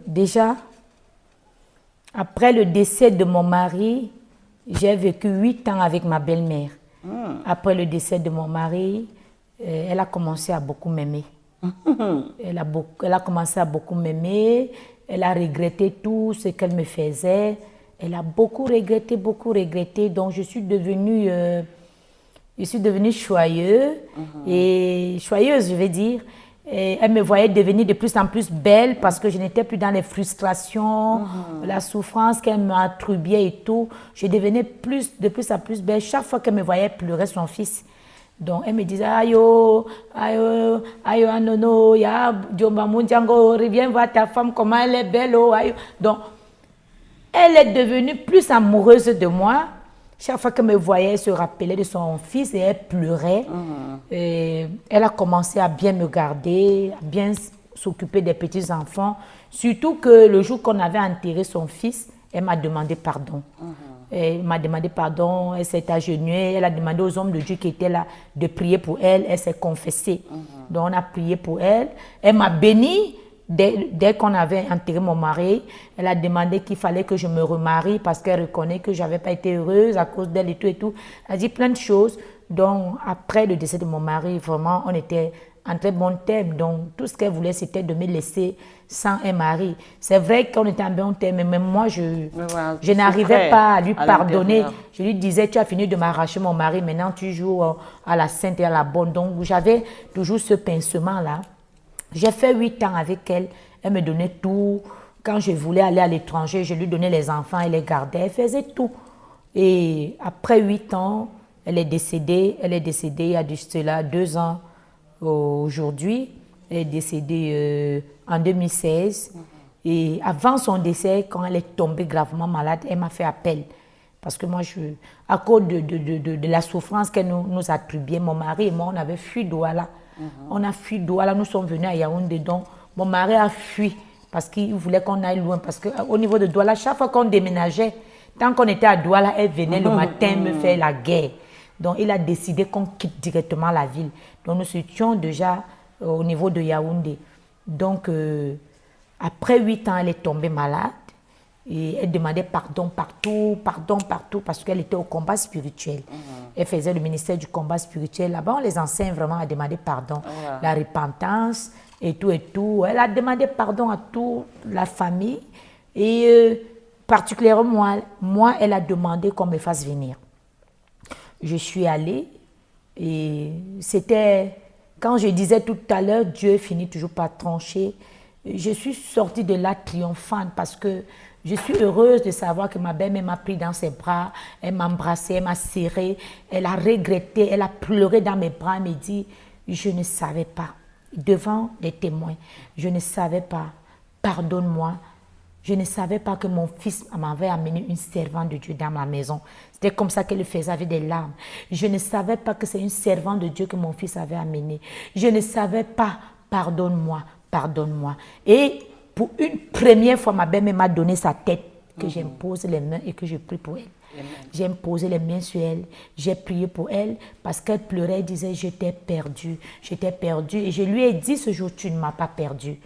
Déjà, après le décès de mon mari, j'ai vécu 8 ans avec ma belle-mère. Après le décès de mon mari, elle a commencé à beaucoup m'aimer. Elle a commencé à beaucoup m'aimer. Elle a regretté tout ce qu'elle me faisait. Elle a beaucoup regretté, beaucoup regretté. Donc, je suis devenue joyeuse. Et joyeuse, je vais dire. Et elle me voyait devenir de plus en plus belle parce que je n'étais plus dans les frustrations, la souffrance qu'elle m'attribuait et tout. Je devenais de plus en plus belle. Chaque fois qu'elle me voyait pleurer son fils, donc elle me disait ayo, anono, ya, Djomba reviens voir ta femme, comment elle est belle, oh, ayo. Donc, elle est devenue plus amoureuse de moi. Chaque fois qu'elle me voyait, elle se rappelait de son fils et elle pleurait. Et elle a commencé à bien me garder, à bien s'occuper des petits-enfants. Surtout que le jour qu'on avait enterré son fils, elle m'a demandé pardon. Elle m'a demandé pardon, elle s'est agenouillée, elle a demandé aux hommes de Dieu qui étaient là de prier pour elle, elle s'est confessée. Donc on a prié pour elle. Elle m'a bénie. Dès qu'on avait enterré mon mari, elle a demandé qu'il fallait que je me remarie parce qu'elle reconnaît que je n'avais pas été heureuse à cause d'elle et tout et tout. Elle a dit plein de choses. Donc, après le décès de mon mari, vraiment, on était en très bon terme. Donc, tout ce qu'elle voulait, c'était de me laisser sans un mari. C'est vrai qu'on était en bon terme, mais même moi, je n'arrivais pas à lui pardonner. Je lui disais, tu as fini de m'arracher mon mari, maintenant tu joues à la sainte et à la bonne. Donc, j'avais toujours ce pincement-là. J'ai fait 8 ans avec elle. Elle me donnait tout. Quand je voulais aller à l'étranger, je lui donnais les enfants, elle les gardait, elle faisait tout. Et après 8 ans, elle est décédée. Elle est décédée il y a de cela 2 ans aujourd'hui. Elle est décédée en 2016. Et avant son décès, quand elle est tombée gravement malade, elle m'a fait appel. Parce que moi, à cause de la souffrance qu'elle nous attribuait, mon mari et moi, on avait fui Douala. On a fui Douala, nous sommes venus à Yaoundé. Donc, mon mari a fui parce qu'il voulait qu'on aille loin. Parce qu'au niveau de Douala, chaque fois qu'on déménageait, Tant qu'on était à Douala, elle venait le matin me faire la guerre. Donc, il a décidé qu'on quitte directement la ville. Donc, nous étions déjà au niveau de Yaoundé. Donc, après 8 ans, elle est tombée malade. Et elle demandait pardon partout, parce qu'elle était au combat spirituel. Elle faisait le ministère du combat spirituel. Là-bas, on les enseigne vraiment à demander pardon. La repentance et tout et tout. Elle a demandé pardon à toute la famille. Et particulièrement, moi, elle a demandé qu'on me fasse venir. Je suis allée et c'était, quand je disais tout à l'heure, Dieu finit toujours par trancher. Je suis sortie de là triomphante parce que je suis heureuse de savoir que ma belle-mère m'a pris dans ses bras, elle m'a embrassée, elle m'a serrée, elle a regretté, elle a pleuré dans mes bras, elle me dit, je ne savais pas, devant les témoins, je ne savais pas, pardonne-moi, je ne savais pas que mon fils m'avait amené une servante de Dieu dans ma maison. C'était comme ça qu'elle le faisait avec des larmes. Je ne savais pas que c'est une servante de Dieu que mon fils avait amené. Je ne savais pas, pardonne-moi, pardonne-moi. Et pour une première fois, ma belle-mère m'a donné sa tête, que j'impose les mains et que je prie pour elle. J'ai imposé les mains sur elle, j'ai prié pour elle parce qu'elle pleurait, elle disait, je t'ai perdu. Et je lui ai dit ce jour, tu ne m'as pas perdu.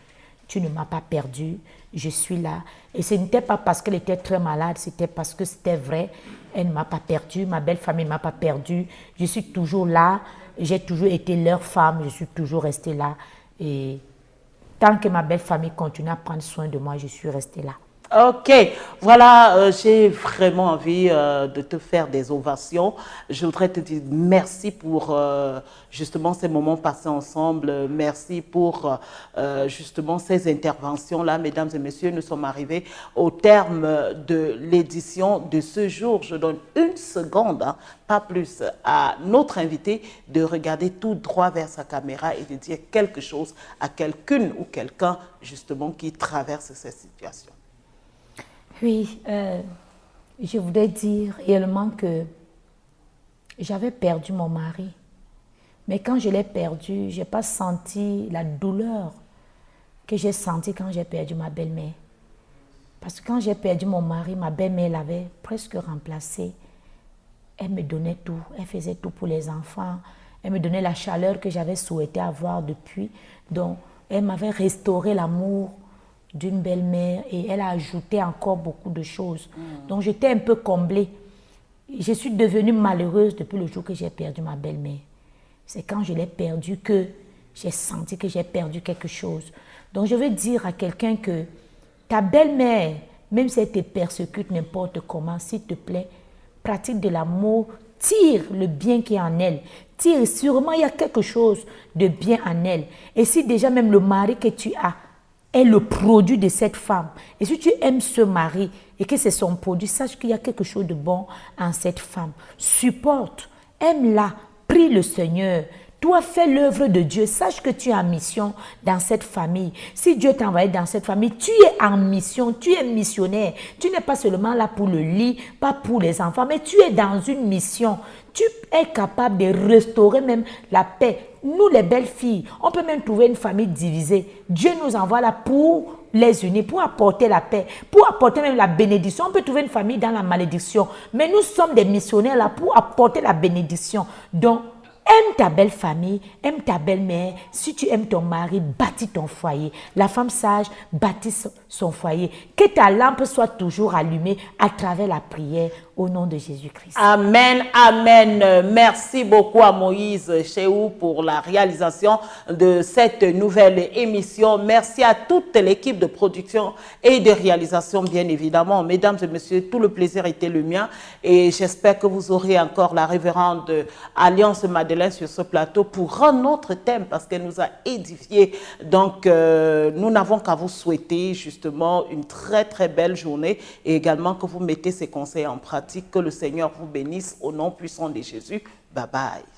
Tu ne m'as pas perdu, je suis là. Et ce n'était pas parce qu'elle était très malade, c'était parce que c'était vrai. Elle ne m'a pas perdu, ma belle famille ne m'a pas perdu. Je suis toujours là, j'ai toujours été leur femme, je suis toujours restée là. Et tant que ma belle famille continue à prendre soin de moi, je suis restée là. Ok, voilà, j'ai vraiment envie de te faire des ovations. Je voudrais te dire merci pour justement ces moments passés ensemble. Merci pour justement ces interventions-là. Mesdames et messieurs, nous sommes arrivés au terme de l'édition de ce jour. Je donne une seconde, hein, pas plus, à notre invité de regarder tout droit vers sa caméra et de dire quelque chose à quelqu'une ou quelqu'un justement qui traverse cette situation. Oui, je voudrais dire réellement que j'avais perdu mon mari. Mais quand je l'ai perdu, je n'ai pas senti la douleur que j'ai sentie quand j'ai perdu ma belle-mère. Parce que quand j'ai perdu mon mari, ma belle-mère l'avait presque remplacée. Elle me donnait tout, elle faisait tout pour les enfants. Elle me donnait la chaleur que j'avais souhaité avoir depuis. Donc, elle m'avait restauré l'amour d'une belle-mère et elle a ajouté encore beaucoup de choses. Donc j'étais un peu comblée. Je suis devenue malheureuse depuis le jour que j'ai perdu ma belle-mère. C'est quand je l'ai perdue que j'ai senti que j'ai perdu quelque chose. Donc je veux dire à quelqu'un que ta belle-mère, même si elle te persécute n'importe comment, s'il te plaît, pratique de l'amour, tire le bien qui est en elle. Tire, sûrement il y a quelque chose de bien en elle. Et si déjà même le mari que tu as est le produit de cette femme. Et si tu aimes ce mari et que c'est son produit, sache qu'il y a quelque chose de bon en cette femme. Supporte, aime-la, prie le Seigneur. Toi, fais l'œuvre de Dieu. Sache que tu es en mission dans cette famille. Si Dieu t'a envoyé dans cette famille, tu es en mission, tu es missionnaire. Tu n'es pas seulement là pour le lit, pas pour les enfants, mais tu es dans une mission. Tu es capable de restaurer même la paix. Nous, les belles filles, on peut même trouver une famille divisée. Dieu nous envoie là pour les unir, pour apporter la paix, pour apporter même la bénédiction. On peut trouver une famille dans la malédiction, mais nous sommes des missionnaires là pour apporter la bénédiction. Donc, aime ta belle famille, aime ta belle-mère. Si tu aimes ton mari, bâtis ton foyer. La femme sage bâtit son foyer. Que ta lampe soit toujours allumée à travers la prière au nom de Jésus-Christ. Amen, amen. Merci beaucoup à Moïse Chéhou pour la réalisation de cette nouvelle émission. Merci à toute l'équipe de production et de réalisation, bien évidemment. Mesdames et messieurs, tout le plaisir était le mien et j'espère que vous aurez encore la révérende Alliance Madeleine sur ce plateau pour un autre thème parce qu'elle nous a édifié. Donc, nous n'avons qu'à vous souhaiter justement une très très belle journée et également que vous mettez ces conseils en pratique. Que le Seigneur vous bénisse au nom puissant de Jésus. Bye bye.